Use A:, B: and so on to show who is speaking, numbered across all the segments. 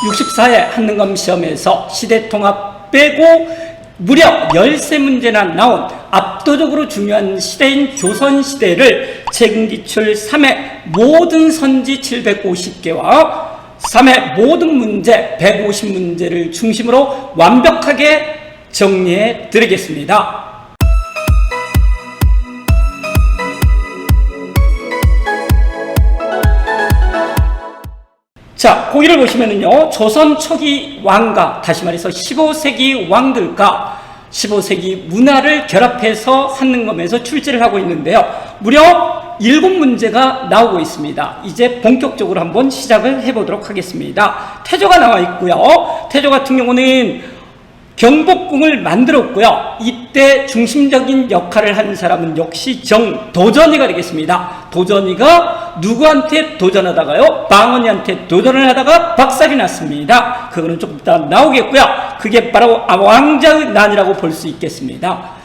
A: 64회 한능검 시험에서 시대통합 빼고 무려 13문제나 나온 압도적으로 중요한 시대인 조선시대를 최근기출 3회 모든 선지 750개와 3회 모든 문제 150문제를 중심으로 완벽하게 정리해 드리겠습니다. 자, 거기를 보시면은요, 조선 초기 왕가, 다시 말해서 15세기 왕들과 15세기 문화를 결합해서 한능검에서 출제를 하고 있는데요. 무려 7문제가 나오고 있습니다. 이제 본격적으로 한번 시작을 해보도록 하겠습니다. 태조가 나와 있고요. 태조 같은 경우는 경복궁을 만들었고요. 이때 중심적인 역할을 한 사람은 역시 정도전이가 되겠습니다. 도전이가 누구한테 도전하다가요? 방언이한테 도전을 하다가 박살이 났습니다. 그거는 조금 이따 나오겠고요. 그게 바로 왕자의 난이라고 볼 수 있겠습니다.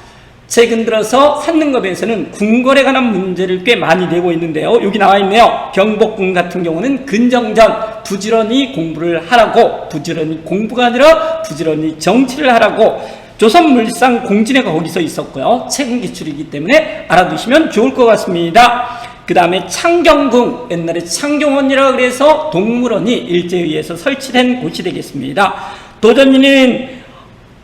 A: 최근 들어서 한능검에서는 궁궐에 관한 문제를 꽤 많이 내고 있는데요. 여기 나와 있네요. 경복궁 같은 경우는 근정전 부지런히 공부를 하라고, 부지런히 공부가 아니라 부지런히 정치를 하라고, 조선물상 공진회가 거기서 있었고요. 최근 기출이기 때문에 알아두시면 좋을 것 같습니다. 그 다음에 창경궁, 옛날에 창경원이라 그래서 동물원이 일제에 의해서 설치된 곳이 되겠습니다. 도전이는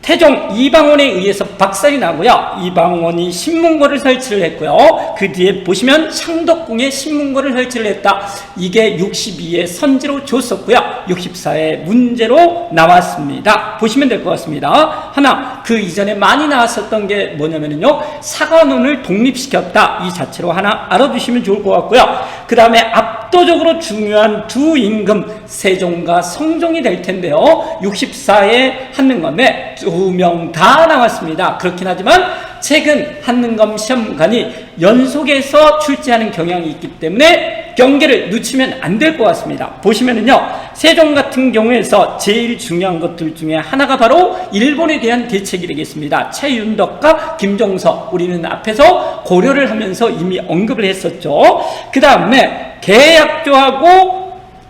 A: 태종 이방원에 의해서 박살이 나고요. 이방원이 신문고를 설치를 했고요. 그 뒤에 보시면 창덕궁에 신문고를 설치를 했다. 이게 62의 선지로 줬었고요. 64의 문제로 나왔습니다. 보시면 될 것 같습니다. 하나, 그 이전에 많이 나왔었던 게 뭐냐면요, 사관원을 독립시켰다. 이 자체로 하나 알아두시면 좋을 것 같고요. 그 다음에 압도적으로 중요한 두 임금, 세종과 성종이 될 텐데요. 64의 한능검에 2명 다 나왔습니다. 그렇긴 하지만 최근 한능검 시험관이 연속해서 출제하는 경향이 있기 때문에 경계를 늦추면 안 될 것 같습니다. 보시면은요, 세종 같은 경우에서 제일 중요한 것들 중에 하나가 바로 일본에 대한 대책이 되겠습니다. 최윤덕과 김종석, 우리는 앞에서 고려를 하면서 이미 언급을 했었죠. 그 다음에 계약조하고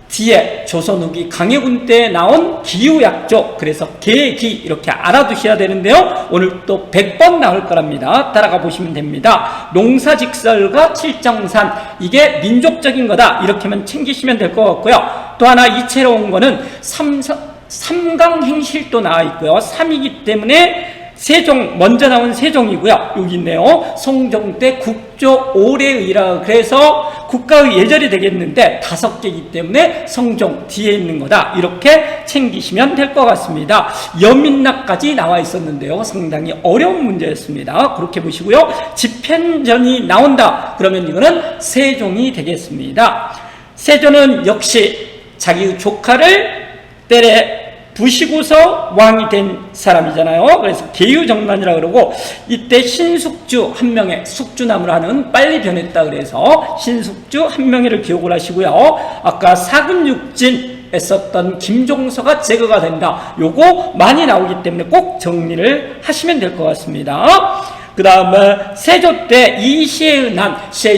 A: 뒤에 조선 후기 강해군 때 나온 기후약조, 그래서 계기 이렇게 알아두셔야 되는데요. 오늘 또 100번 나올 거랍니다. 따라가 보시면 됩니다. 농사직설과 칠정산, 이게 민족적인 거다. 이렇게만 챙기시면 될 것 같고요. 또 하나 이채로운 거는 삼강행실도 나와 있고요. 3이기 때문에 세종, 먼저 나온 세종이고요. 여기 있네요. 성종 때 국조 오례의라 그래서 국가의 예절이 되겠는데 5개이기 때문에 성종 뒤에 있는 거다. 이렇게 챙기시면 될 것 같습니다. 여민락까지 나와 있었는데요. 상당히 어려운 문제였습니다. 그렇게 보시고요. 집현전이 나온다. 그러면 이거는 세종이 되겠습니다. 세종은 역시 자기의 조카를 때려 부시고서 왕이 된 사람이잖아요. 그래서 계유정난이라 그러고, 이때 신숙주 한 명의, 숙주나무를 하는 빨리 변했다 그래서 신숙주 한 명의를 기억을 하시고요. 아까 사근육진 했었던 김종서가 제거가 된다. 요거 많이 나오기 때문에 꼭 정리를 하시면 될 것 같습니다. 그 다음에 세조 때 이시의 난, 세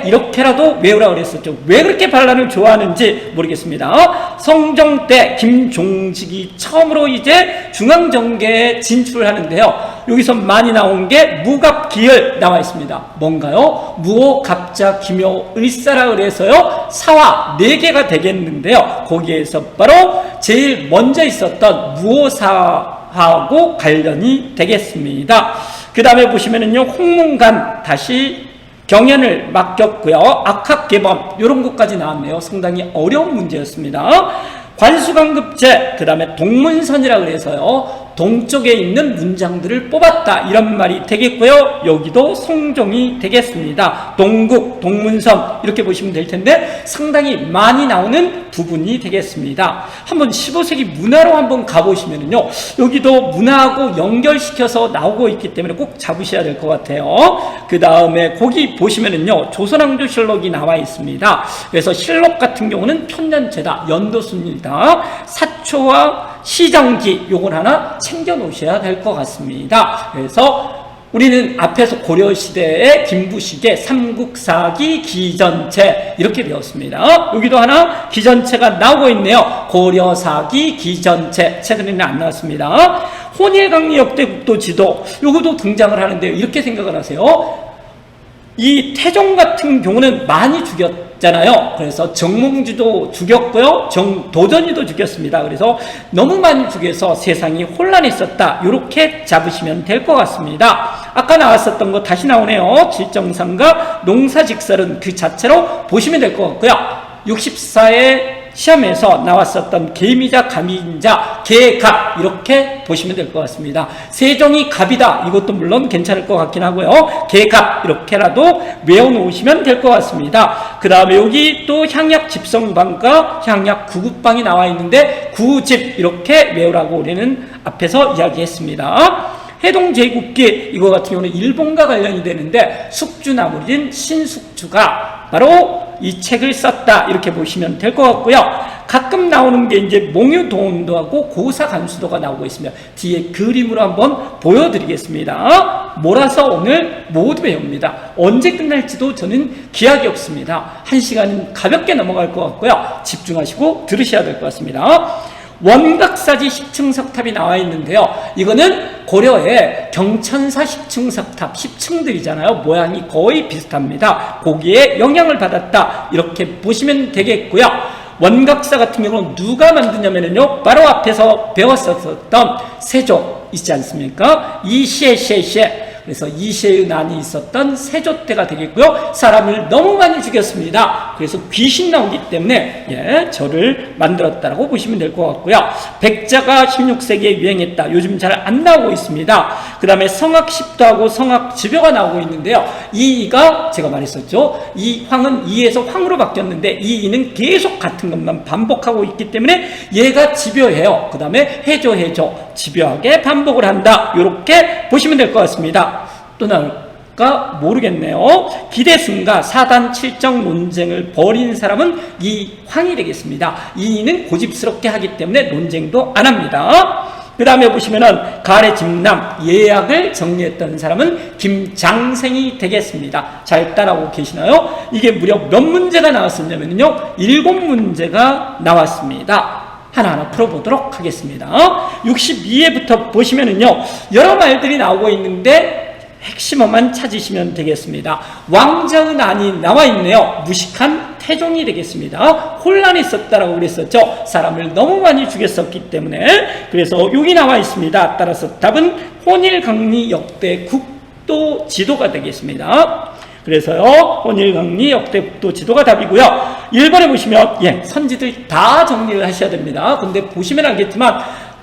A: 이렇게라도 외우라 그랬었죠. 왜 그렇게 반란을 좋아하는지 모르겠습니다. 성종 때 김종직이 처음으로 이제 중앙정계에 진출을 하는데요. 여기서 많이 나온 게 무갑기열 나와 있습니다. 뭔가요? 무오, 갑자, 기묘, 을사라 그래서요. 사화 4개가 되겠는데요. 거기에서 바로 제일 먼저 있었던 무오사 하고 관련이 되겠습니다. 그 다음에 보시면은요, 홍문관 다시 경연을 맡겼고요. 악학개범 이런 것까지 나왔네요. 상당히 어려운 문제였습니다. 관수강급제, 그 다음에 동문선이라 그래서요, 동쪽에 있는 문장들을 뽑았다 이런 말이 되겠고요. 여기도 성종이 되겠습니다. 동국, 동문선 이렇게 보시면 될 텐데 상당히 많이 나오는 부분이 되겠습니다. 한번 15세기 문화로 한번 가보시면은요, 여기도 문화하고 연결시켜서 나오고 있기 때문에 꼭 잡으셔야 될 것 같아요. 그 다음에 거기 보시면은요, 조선왕조실록이 나와 있습니다. 그래서 실록 같은 경우는 편년제다, 연도순이다, 사초와 시정기 요건 하나 챙겨 놓으셔야 될 것 같습니다. 그래서 우리는 앞에서 고려시대의 김부식의 삼국사기 기전체 이렇게 배웠습니다. 여기도 하나 기전체가 나오고 있네요. 고려사기 기전체, 최근에는 안 나왔습니다. 혼일강리 역대 국도 지도, 요것도 등장을 하는데요. 이렇게 생각을 하세요. 이 태종 같은 경우는 많이 죽였잖아요. 그래서 정몽주도 죽였고요, 정도전이도 죽였습니다. 그래서 너무 많이 죽여서 세상이 혼란했었다, 이렇게 잡으시면 될 것 같습니다. 아까 나왔었던 거 다시 나오네요. 질정삼가 농사직설은 그 자체로 보시면 될 것 같고요. 64의 시험에서 나왔었던 개미자, 가미인자, 개갑 이렇게 보시면 될 것 같습니다. 세종이 갑이다, 이것도 물론 괜찮을 것 같긴 하고요. 개갑 이렇게라도 외워놓으시면 될 것 같습니다. 그 다음에 여기 또 향약 집성방과 향약 구급방이 나와 있는데 구집 이렇게 외우라고 우리는 앞에서 이야기했습니다. 해동제국기, 이거 같은 경우는 일본과 관련이 되는데 숙주나물인 신숙주가 바로 이 책을 썼다, 이렇게 보시면 될 것 같고요. 가끔 나오는 게 이제 몽유도원도하고 고사간수도가 나오고 있습니다. 뒤에 그림으로 한번 보여드리겠습니다. 몰아서 오늘 모두 배웁니다. 언제 끝날지도 저는 기약이 없습니다. 1시간은 가볍게 넘어갈 것 같고요. 집중하시고 들으셔야 될 것 같습니다. 원각사지 10층 석탑이 나와 있는데요. 이거는 고려의 경천사 10층 석탑, 10층들이잖아요. 모양이 거의 비슷합니다. 거기에 영향을 받았다, 이렇게 보시면 되겠고요. 원각사 같은 경우는 누가 만드냐면요, 바로 앞에서 배웠었던 세조 있지 않습니까? 이시에 그래서 이시의 난이 있었던 세조 때가 되겠고요. 사람을 너무 많이 죽였습니다. 그래서 귀신 나오기 때문에 절을 만들었다라고 보시면 될 것 같고요. 백자가 16세기에 유행했다. 요즘 잘 안 나오고 있습니다. 그 다음에 성악십도하고 성악집여가 나오고 있는데요. 이가 제가 말했었죠. 이 황은 이에서 황으로 바뀌었는데 이 이는 계속 같은 것만 반복하고 있기 때문에 얘가 집여해요. 그 다음에 해조 집여하게 반복을 한다, 이렇게 보시면 될 것 같습니다. 또 나올까 모르겠네요. 기대승가 사단 칠정 논쟁을 벌인 사람은 이 황이 되겠습니다. 이는 고집스럽게 하기 때문에 논쟁도 안 합니다. 그 다음에 보시면은 가래 집남 예약을 정리했던 사람은 김장생이 되겠습니다. 잘 따라오고 계시나요? 이게 무려 몇 문제가 나왔었냐면요, 7문제가 나왔습니다. 하나하나 풀어보도록 하겠습니다. 62회부터 보시면은요, 여러 말들이 나오고 있는데 핵심어만 찾으시면 되겠습니다. 왕자의 난이 나와 있네요. 무식한 태종이 되겠습니다. 혼란했었다라고 그랬었죠. 사람을 너무 많이 죽였었기 때문에. 그래서 여기 나와 있습니다. 따라서 답은 혼일강리 역대 국도 지도가 되겠습니다. 그래서요, 혼일강리 역대 국도 지도가 답이고요. 1번에 보시면 선지들 다 정리를 하셔야 됩니다. 근데 보시면 알겠지만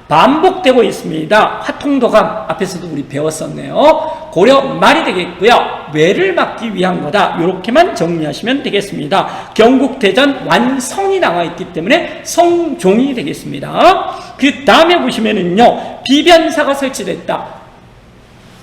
A: 반복되고 있습니다. 화통도감 앞에서도 우리 배웠었네요. 고려 말이 되겠고요. 왜를 막기 위한 거다, 이렇게만 정리하시면 되겠습니다. 경국대전 완성이 나와 있기 때문에 성종이 되겠습니다. 그 다음에 보시면은요, 비변사가 설치됐다.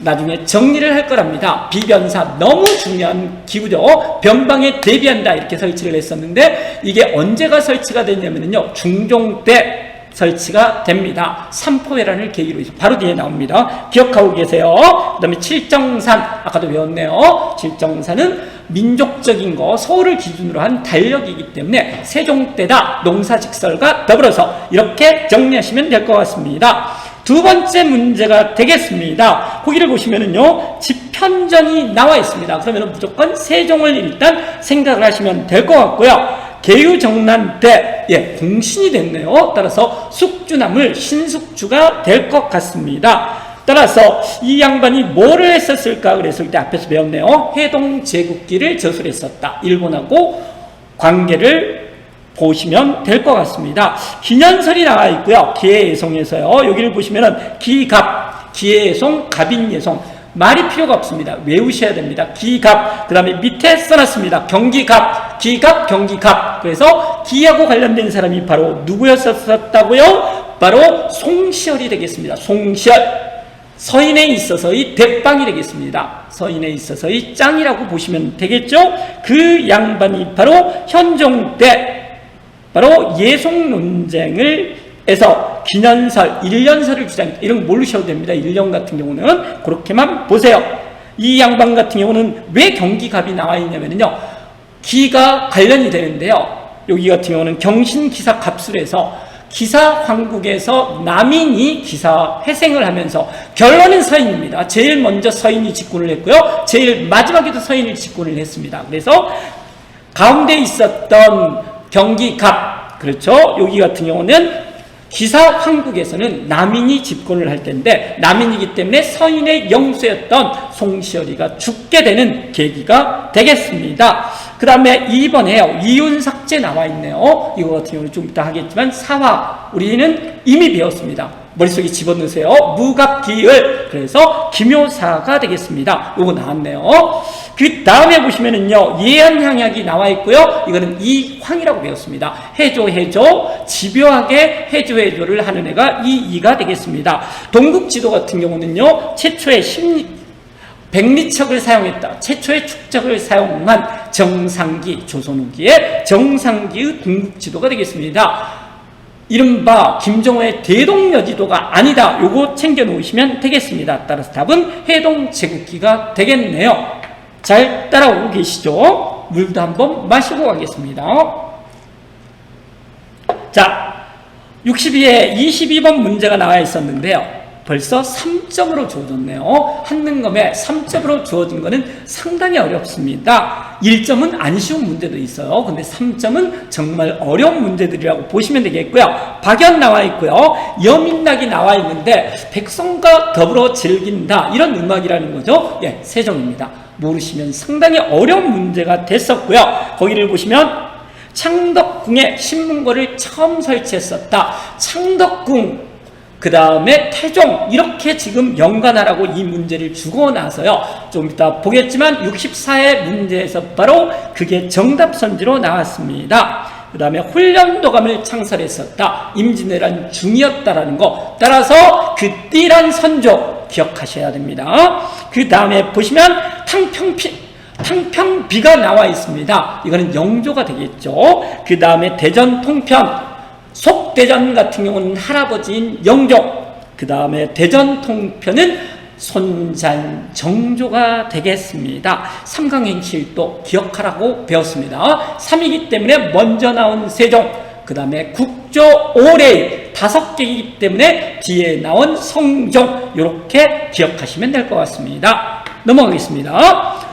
A: 나중에 정리를 할 거랍니다. 비변사 너무 중요한 기구죠. 변방에 대비한다, 이렇게 설치를 했었는데 이게 언제가 설치가 됐냐면요, 중종 때 설치가 됩니다. 삼포회란을 계기로 해서 바로 뒤에 나옵니다. 기억하고 계세요. 그 다음에 칠정산, 아까도 배웠네요. 칠정산은 민족적인 거, 서울을 기준으로 한 달력이기 때문에 세종 때다, 농사직설과 더불어서 이렇게 정리하시면 될 것 같습니다. 두 번째 문제가 되겠습니다. 거기를 보시면은요, 집현전이 나와 있습니다. 그러면 무조건 세종을 일단 생각을 하시면 될 것 같고요. 계유정난 때 공신이 됐네요. 따라서 숙주나물 신숙주가 될 것 같습니다. 따라서 이 양반이 뭐를 했었을까? 그래서 이때 앞에서 배웠네요. 해동제국기를 저술했었다. 일본하고 관계를 보시면 될 것 같습니다. 기년설이 나와 있고요. 기해예송에서요. 여기를 보시면은 기갑, 기해예송, 갑인예송. 말이 필요가 없습니다. 외우셔야 됩니다. 기갑, 그 다음에 밑에 써놨습니다. 경기갑, 기갑, 경기갑. 그래서 기하고 관련된 사람이 바로 누구였었다고요? 바로 송시열이 되겠습니다. 송시열. 서인에 있어서의 대빵이 되겠습니다. 서인에 있어서의 짱이라고 보시면 되겠죠? 그 양반이 바로 현종 때 바로 예송 논쟁을 해서 기년설, 1년설을 주장했다. 이런 거 모르셔도 됩니다. 1년 같은 경우는 그렇게만 보세요. 이 양반 같은 경우는 왜 경기갑이 나와 있냐면요, 기가 관련이 되는데요. 여기 같은 경우는 경신기사 갑술에서 기사 황국에서 남인이 기사 회생을 하면서 결론은 서인입니다. 제일 먼저 서인이 집권을 했고요. 제일 마지막에도 서인이 집권을 했습니다. 그래서 가운데 있었던 경기갑, 그렇죠? 여기 같은 경우는 기사 황국에서는 남인이 집권을 할 텐데, 남인이기 때문에 서인의 영수였던 송시열이가 죽게 되는 계기가 되겠습니다. 그 다음에 2번에요. 이윤삭제 나와 있네요. 이거 같은 경우는 좀 이따 하겠지만 사화 우리는 이미 배웠습니다. 머릿속에 집어넣으세요. 무갑기을, 그래서 기묘사가 되겠습니다. 요거 나왔네요. 그 다음에 보시면은요, 예언향약이 나와 있고요. 이거는 이황이라고 배웠습니다. 해조, 집요하게 해조를 하는 애가 이가 되겠습니다. 동국지도 같은 경우는요, 최초의 백리척을 사용했다. 최초의 축적을 사용한 정상기, 조선 후기의 정상기의 동국지도가 되겠습니다. 이른바 김정호의 대동여지도가 아니다. 요거 챙겨 놓으시면 되겠습니다. 따라서 답은 해동제국기가 되겠네요. 잘 따라오고 계시죠? 물도 한번 마시고 가겠습니다. 자, 62에 22번 문제가 나와 있었는데요. 벌써 3점으로 주어졌네요. 한능검에 3점으로 주어진 거는 상당히 어렵습니다. 1점은 안 쉬운 문제도 있어요. 근데 3점은 정말 어려운 문제들이라고 보시면 되겠고요. 박연 나와 있고요. 여민락이 나와 있는데 백성과 더불어 즐긴다, 이런 음악이라는 거죠. 예, 세종입니다. 모르시면 상당히 어려운 문제가 됐었고요. 거기를 보시면 창덕궁에 신문고를 처음 설치했었다. 창덕궁, 그 다음에 태종, 이렇게 지금 연관하라고 이 문제를 주고 나서요, 좀 이따 보겠지만 64의 문제에서 바로 그게 정답선지로 나왔습니다. 그 다음에 훈련도감을 창설했었다. 임진왜란 중이었다라는 거, 따라서 그 띠란 선조 기억하셔야 됩니다. 그 다음에 보시면 탕평비가 나와 있습니다. 이거는 영조가 되겠죠. 그 다음에 대전 통편, 속대전 같은 경우는 할아버지인 영조, 그 다음에 대전 통편은 손잔 정조가 되겠습니다. 삼강행실도 기억하라고 배웠습니다. 3이기 때문에 먼저 나온 세종, 그 다음에 국조 오레이 5개이기 때문에 뒤에 나온 성종, 이렇게 기억하시면 될 것 같습니다. 넘어가겠습니다.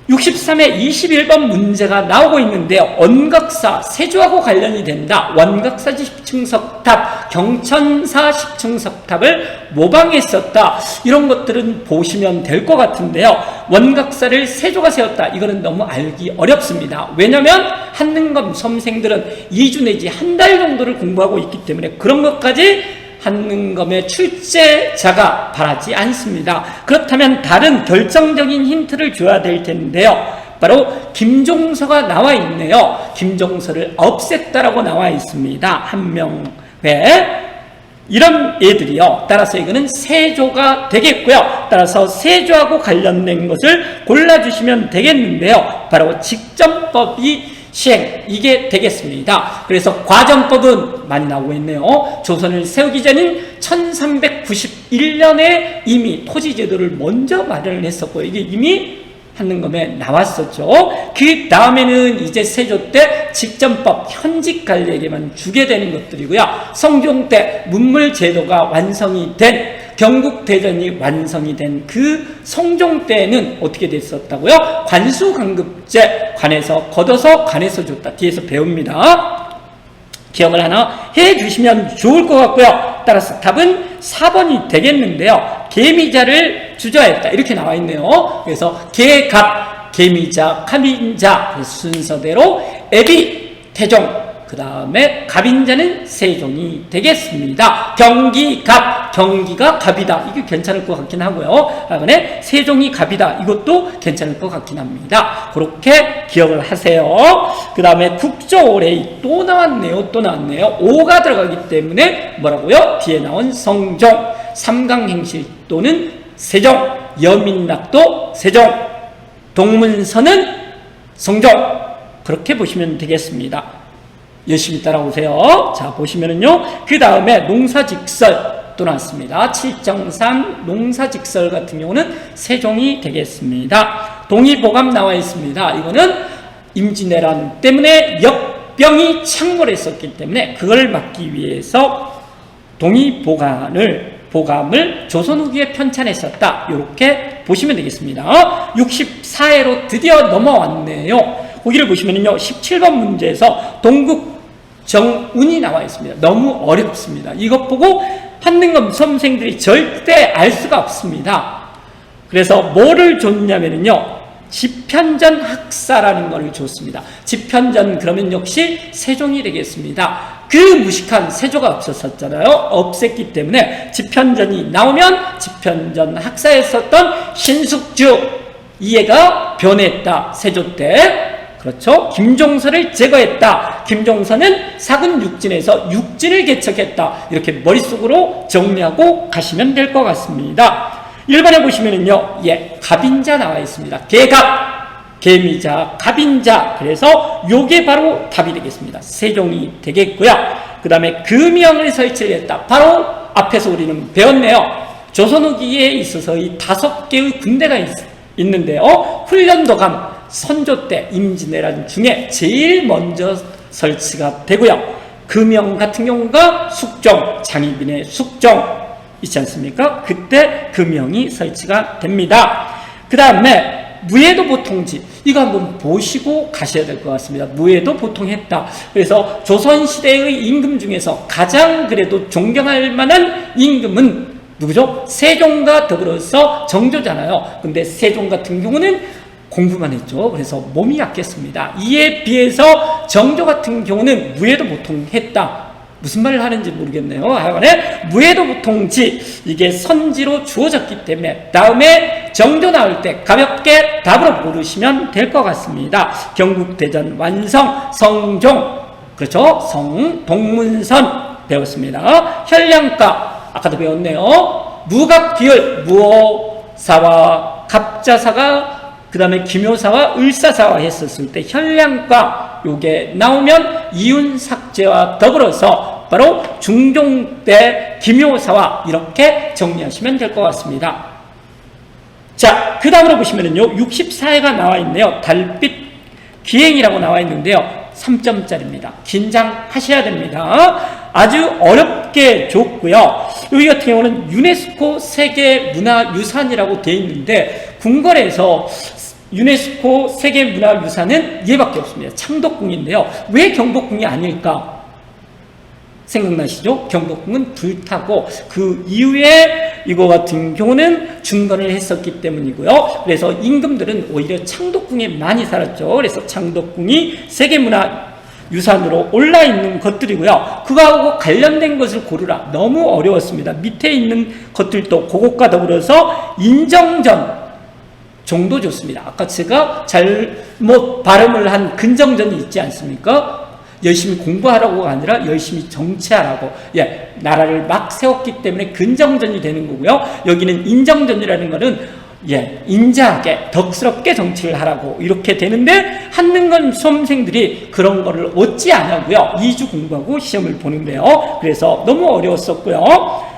A: 63에 21번 문제가 나오고 있는데요. 원각사, 세조하고 관련이 된다. 원각사지 10층 석탑, 경천사 10층 석탑을 모방했었다. 이런 것들은 보시면 될 것 같은데요. 원각사를 세조가 세웠다. 이거는 너무 알기 어렵습니다. 왜냐하면 한능검 수험생들은 2주 내지 한 달 정도를 공부하고 있기 때문에 그런 것까지 한능검의 출제자가 바라지 않습니다. 그렇다면 다른 결정적인 힌트를 줘야 될 텐데요. 바로 김종서가 나와 있네요. 김종서를 없앴다라고 나와 있습니다. 한명회. 이런 애들이요. 따라서 이거는 세조가 되겠고요. 따라서 세조하고 관련된 것을 골라주시면 되겠는데요. 바로 직전법이 시행, 이게 되겠습니다. 그래서 과정법은 많이 나오고 있네요. 조선을 세우기 전인 1391년에 이미 토지제도를 먼저 마련을 했었고요. 이게 이미 한능검에 나왔었죠. 그 다음에는 이제 세조 때 직전법, 현직 관리에게만 주게 되는 것들이고요. 성종 때 문물제도가 완성이 된, 경국대전이 완성이 된 그 성종 때는 어떻게 됐었다고요? 관수강급제, 관에서 걷어서 관에서 줬다. 뒤에서 배웁니다. 기억을 하나 해주시면 좋을 것 같고요. 따라서 답은 4번이 되겠는데요. 계미자를 주저했다, 이렇게 나와 있네요. 그래서 계갑, 계미자, 갑인자 순서대로 애비, 태종, 그 다음에 갑인자는 세종이 되겠습니다. 경기갑, 경기가 갑이다. 이게 괜찮을 것 같긴 하고요. 그다음에 세종이 갑이다. 이것도 괜찮을 것 같긴 합니다. 그렇게 기억을 하세요. 그 다음에 국조오레이 또 나왔네요. 또 나왔네요. 5가 들어가기 때문에 뭐라고요? 뒤에 나온 성종, 삼강행실 또는 세종, 여민락도 세종, 동문서는 성종, 그렇게 보시면 되겠습니다. 열심히 따라오세요. 자, 보시면은요, 그 다음에 농사직설 또 나왔습니다. 7.3 농사직설 같은 경우는 세종이 되겠습니다. 동의보감 나와 있습니다. 이거는 임진왜란 때문에 역병이 창궐했었기 때문에 그걸 막기 위해서 보감을 조선 후기에 편찬했었다. 이렇게 보시면 되겠습니다. 64회로 드디어 넘어왔네요. 거기를 보시면요, 17번 문제에서 동국 정운이 나와 있습니다. 너무 어렵습니다. 이것 보고 한능검 수험생들이 절대 알 수가 없습니다. 그래서 뭐를 줬냐면요, 지편전 학사라는 것을 줬습니다. 지편전 그러면 역시 세종이 되겠습니다. 그 무식한 세조가 없었잖아요. 없앴기 때문에 지편전이 나오면 지편전 학사에 썼던 신숙주 이해가 변했다. 세조 때. 그렇죠. 김종서를 제거했다. 김종서는 사군 육진에서 육진을 개척했다. 이렇게 머릿속으로 정리하고 가시면 될 것 같습니다. 1번에 보시면은요, 갑인자 나와 있습니다. 개갑, 개미자, 갑인자. 그래서 요게 바로 답이 되겠습니다. 세종이 되겠고요. 그 다음에 금형을 설치를 했다. 바로 앞에서 우리는 배웠네요. 조선 후기에 있어서 이 5개의 군대가 있는데요. 훈련도감, 선조 때 임진왜란 중에 제일 먼저 설치가 되고요. 금형 같은 경우가 숙종, 장희빈의 숙종 있지 않습니까? 그때 금형이 설치가 됩니다. 그 다음에 무예도 보통지, 이거 한번 보시고 가셔야 될 것 같습니다. 무예도 보통했다. 그래서 조선시대의 임금 중에서 가장 그래도 존경할 만한 임금은 누구죠? 세종과 더불어서 정조잖아요. 근데 세종 같은 경우는 공부만 했죠. 그래서 몸이 약했습니다. 이에 비해서 정조 같은 경우는 무예도 보통 했다. 무슨 말을 하는지 모르겠네요. 하여간에 무예도 보통지, 이게 선지로 주어졌기 때문에 다음에 정조 나올 때 가볍게 답으로 고르시면 될 것 같습니다. 경국대전 완성, 성종, 그렇죠? 성, 동문선 배웠습니다. 현량가, 아까도 배웠네요. 무각비을, 무어사와 갑자사가 그 다음에 기묘사와 을사사와 했었을 때 현량과 요게 나오면 이윤삭제와 더불어서 바로 중종 때 기묘사와 이렇게 정리하시면 될 것 같습니다. 자, 그 다음으로 보시면은요, 64회가 나와 있네요. 달빛 기행이라고 나와 있는데요. 3점짜리입니다. 긴장하셔야 됩니다. 아주 어렵게 줬고요. 여기 같은 경우는 유네스코 세계문화유산이라고 되어 있는데 궁궐에서 유네스코 세계문화유산은 얘밖에 없습니다. 창덕궁인데요. 왜 경복궁이 아닐까? 생각나시죠? 경복궁은 불타고 그 이후에 이거 같은 경우는 중건을 했었기 때문이고요. 그래서 임금들은 오히려 창덕궁에 많이 살았죠. 그래서 창덕궁이 세계문화유산으로 올라있는 것들이고요. 그거하고 관련된 것을 고르라. 너무 어려웠습니다. 밑에 있는 것들도 그것과 더불어서 인정전 정도 좋습니다. 아까 제가 잘못 발음을 한 근정전이 있지 않습니까? 열심히 공부하라고가 아니라 열심히 정치하라고. 나라를 막 세웠기 때문에 근정전이 되는 거고요. 여기는 인정전이라는 거는 인자하게 덕스럽게 정치를 하라고 이렇게 되는데 한능검 수험생들이 그런 거를 얻지 않았고요. 2주 공부하고 시험을 보는데요. 그래서 너무 어려웠었고요.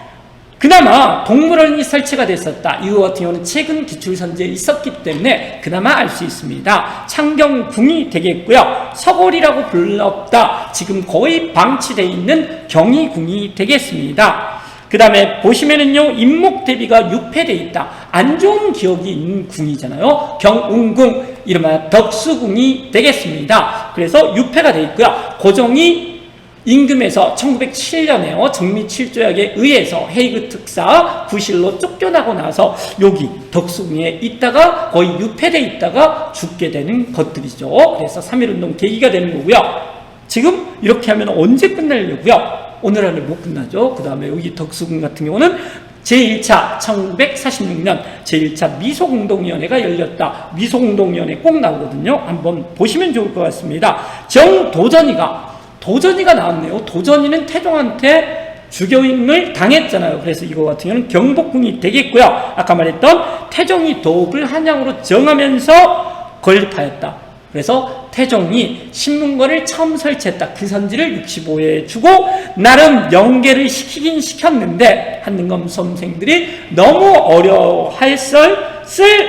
A: 그나마 동물원이 설치가 됐었다. 이거 같은 경우는 최근 기출선지에 있었기 때문에 그나마 알 수 있습니다. 창경궁이 되겠고요. 서골이라고 불렀다. 지금 거의 방치되어 있는 경희궁이 되겠습니다. 그 다음에 보시면은요, 인목대비가 유폐되어 있다. 안 좋은 기억이 있는 궁이잖아요. 경운궁, 이른바 덕수궁이 되겠습니다. 그래서 유폐가 되어 있고요. 고종이 임금에서 1907년에요. 정미 7조약에 의해서 헤이그 특사 구실로 쫓겨나고 나서 여기 덕수궁에 있다가 거의 유폐되어 있다가 죽게 되는 것들이죠. 그래서 3.1운동 계기가 되는 거고요. 지금 이렇게 하면 언제 끝나려고요? 오늘 안에 못 끝나죠. 그 다음에 여기 덕수궁 같은 경우는 제1차 1946년 제1차 미소공동위원회가 열렸다. 미소공동위원회 꼭 나오거든요. 한번 보시면 좋을 것 같습니다. 도전이가 나왔네요. 도전이는 태종한테 주교임을 당했잖아요. 그래서 이거 같은 경우는 경복궁이 되겠고요. 아까 말했던 태종이 도읍을 한양으로 정하면서 건립하였다. 그래서 태종이 신문권을 처음 설치했다. 그 선지를 65회에 주고 나름 연계를 시키긴 시켰는데 한능검 수험생들이 너무 어려워했을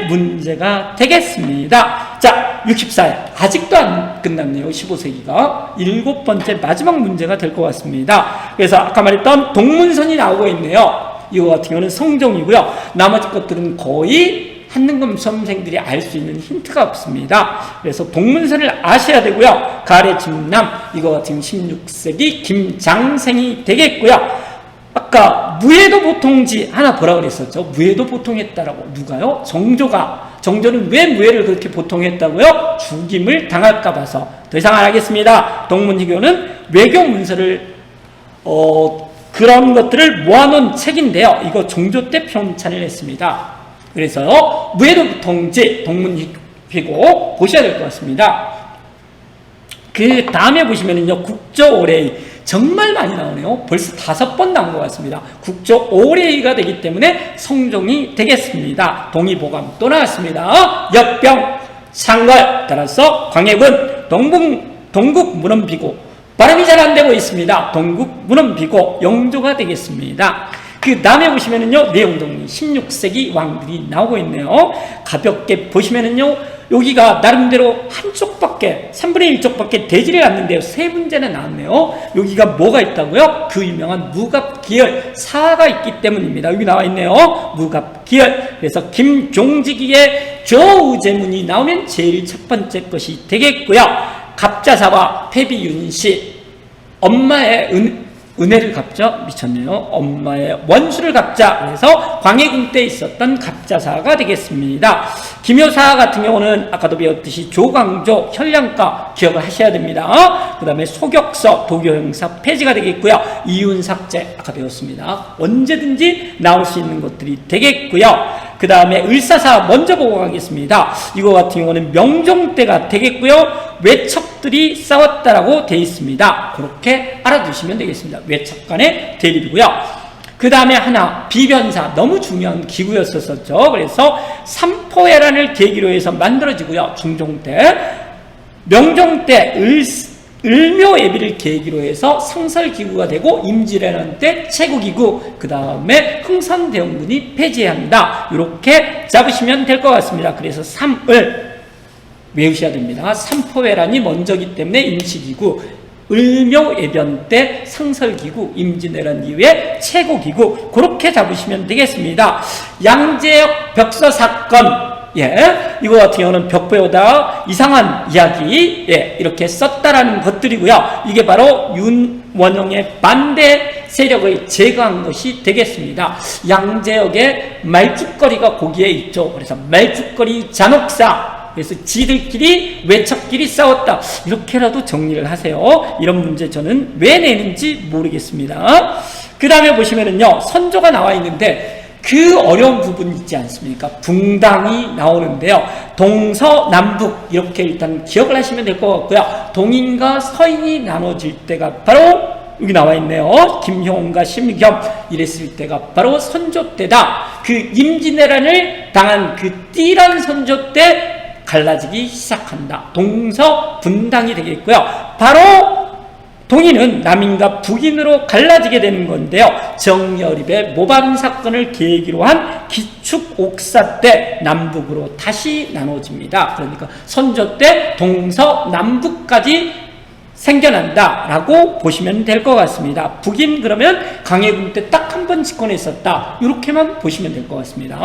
A: 문제가 되겠습니다. 자, 64회 아직도 안 끝났네요. 15세기가 7번째 마지막 문제가 될 것 같습니다. 그래서 아까 말했던 동문선이 나오고 있네요. 이거 같은 경우는 성종이고요. 나머지 것들은 거의 한능검 수험생들이 알 수 있는 힌트가 없습니다. 그래서 동문선을 아셔야 되고요. 가래 침남 이거 같은 16세기 김장생이 되겠고요. 아까 무예도 보통지 하나 보라 그랬었죠. 무예도 보통했다라고. 누가요? 정조가. 정조는 왜 무예를 그렇게 보통했다고요? 죽임을 당할까 봐서. 더 이상 안 하겠습니다. 동문희교는 외교 문서를 그런 것들을 모아놓은 책인데요. 이거 정조 때 편찬을 했습니다. 그래서 무예도 보통지 동문희고 보셔야 될 것 같습니다. 그 다음에 보시면은요, 국조오레이 정말 많이 나오네요. 벌써 5번 나온 것 같습니다. 국조오레이가 되기 때문에 성종이 되겠습니다. 동의보감 또 나왔습니다. 역병, 창걸, 따라서 광해군, 동국문헌비고 발음이 잘 안 되고 있습니다. 동국문헌비고 영조가 되겠습니다. 그 다음에 보시면은요, 내용정리 16세기 왕들이 나오고 있네요. 가볍게 보시면은요, 여기가 나름대로 한쪽밖에 3분의 1쪽밖에 되지를 않는데요. 3문제나 나왔네요. 여기가 뭐가 있다고요? 그 유명한 무갑기열 사가 있기 때문입니다. 여기 나와 있네요. 무갑기열. 그래서 김종직이의 조우제문이 나오면 제일 첫 번째 것이 되겠고요. 갑자사와 패비윤씨 엄마의 은혜를 갚자. 미쳤네요. 엄마의 원수를 갚자. 그래서 광해군 때 있었던 갑자사가 되겠습니다. 김효사 같은 경우는 아까도 배웠듯이 조광조, 현량가 기억을 하셔야 됩니다. 그 다음에 소격서, 도교형사 폐지가 되겠고요. 이윤삭제 아까 배웠습니다. 언제든지 나올 수 있는 것들이 되겠고요. 그 다음에 을사사 먼저 보고 가겠습니다. 이거 같은 경우는 명종 때가 되겠고요. 외척들이 싸웠다라고 되어 있습니다. 그렇게 알아두시면 되겠습니다. 외척 간의 대립이고요. 그 다음에 하나 비변사 너무 중요한 기구였었죠. 그래서 삼포해란을 계기로 해서 만들어지고요. 중종 때 명종 때 을묘예비를 계기로 해서 상설기구가 되고 임진왜란 때 최고기구 그 다음에 흥선대원군이 폐지합니다. 이렇게 잡으시면 될 것 같습니다. 그래서 3을 외우셔야 됩니다. 삼포회란이 먼저기 때문에 임시기구, 을묘예변 때 상설기구, 임진왜란 이후에 최고기구 그렇게 잡으시면 되겠습니다. 양재역 벽서 사건 이거 같은 경우는 벽보다 이상한 이야기 이렇게 썼다라는 것들이고요. 이게 바로 윤원영의 반대 세력을 제거한 것이 되겠습니다. 양재역에 말죽거리가 거기에 있죠. 그래서 말죽거리 잔혹사 그래서 지들끼리 외척끼리 싸웠다. 이렇게라도 정리를 하세요. 이런 문제 저는 왜 내는지 모르겠습니다. 그 다음에 보시면은요, 선조가 나와 있는데 그 어려운 부분 있지 않습니까? 붕당이 나오는데요. 동서남북 이렇게 일단 기억을 하시면 될 것 같고요. 동인과 서인이 나눠질 때가 바로 여기 나와 있네요. 김효원과 심겸 이랬을 때가 바로 선조 때다. 그 임진왜란을 당한 그 띠란 선조 때 갈라지기 시작한다. 동서분당이 되겠고요. 바로 동인은 남인과 북인으로 갈라지게 되는 건데요. 정여립의 모방 사건을 계기로 한 기축옥사 때 남북으로 다시 나눠집니다. 그러니까 선조 때 동서남북까지 생겨난다라고 보시면 될 것 같습니다. 북인 그러면 강해군 때 딱 한 번 집권했었다. 이렇게만 보시면 될 것 같습니다.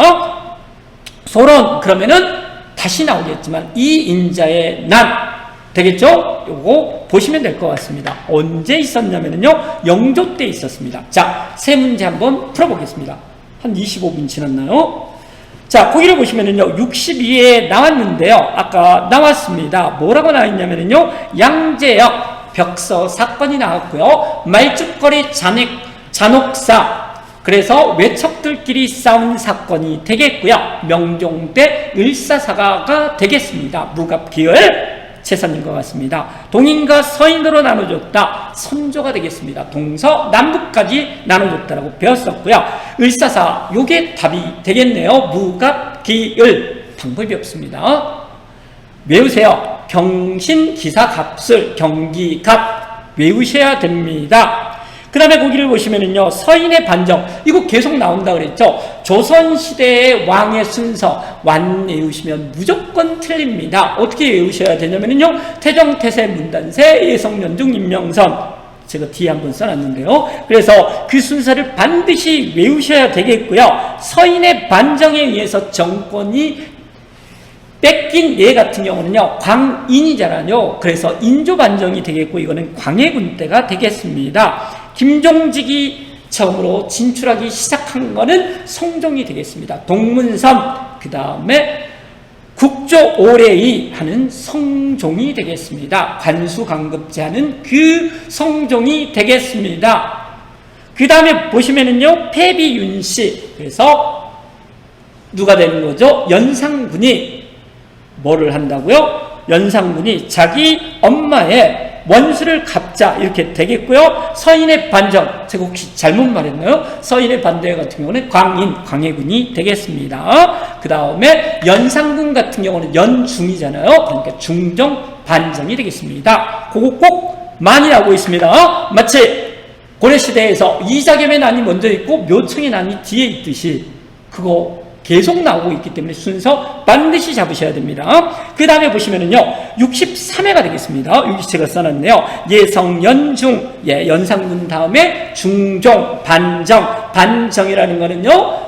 A: 소론 그러면은 다시 나오겠지만 이인자의 난 되겠죠? 요거 보시면 될 것 같습니다. 언제 있었냐면요, 영조 때 있었습니다. 자, 세 문제 한번 풀어보겠습니다. 한 25분 지났나요? 자, 거기를 보시면은요, 62회에 나왔는데요. 아까 나왔습니다. 뭐라고 나왔냐면요, 양재역 벽서 사건이 나왔고요. 말죽거리 잔혹사. 그래서 외척들끼리 싸운 사건이 되겠고요. 명종 때 을사사가가 되겠습니다. 무갑기열 재산인 것 같습니다. 동인과 서인으로 나눠줬다. 선조가 되겠습니다. 동서남북까지 나눠줬다라고 배웠었고요. 을사사 요게 답이 되겠네요. 무갑기을 방법이 없습니다. 외우세요. 경신 기사갑술 경기갑 외우셔야 됩니다. 그 다음에 거기를 보시면은요, 서인의 반정, 이거 계속 나온다 그랬죠. 조선시대의 왕의 순서, 완 외우시면 무조건 틀립니다. 어떻게 외우셔야 되냐면요, 태종, 태세, 문단세, 예성, 연중, 임명선. 제가 뒤에 한번 써놨는데요. 그래서 그 순서를 반드시 외우셔야 되겠고요. 서인의 반정에 의해서 정권이 뺏긴 예 같은 경우는요, 광인이잖아요. 그래서 인조반정이 되겠고, 이거는 광해군 때가 되겠습니다. 김종직이 처음으로 진출하기 시작한 거는 성종이 되겠습니다. 동문선, 그 다음에 국조 오래이 하는 성종이 되겠습니다. 관수강급제하는 그 성종이 되겠습니다. 그 다음에 보시면은요, 패비윤씨, 그래서 누가 되는 거죠? 연산군이 뭐를 한다고요? 연산군이 자기 엄마의 원수를 갚자 이렇게 되겠고요. 서인의 반정, 제가 혹시 잘못 말했나요? 서인의 반대 같은 경우는 광인, 광해군이 되겠습니다. 그 다음에 연산군 같은 경우는 연중이잖아요. 그러니까 중정, 반정이 되겠습니다. 그거 꼭 많이 나오고 있습니다. 마치 고려시대에서 이자겸의 난이 먼저 있고 묘청의 난이 뒤에 있듯이 그거 계속 나오고 있기 때문에 순서 반드시 잡으셔야 됩니다. 그 다음에 보시면은요, 63회가 되겠습니다. 여기 제가 써놨네요. 예성, 연중, 예, 연산군 다음에 중종, 반정, 반정이라는 거는요,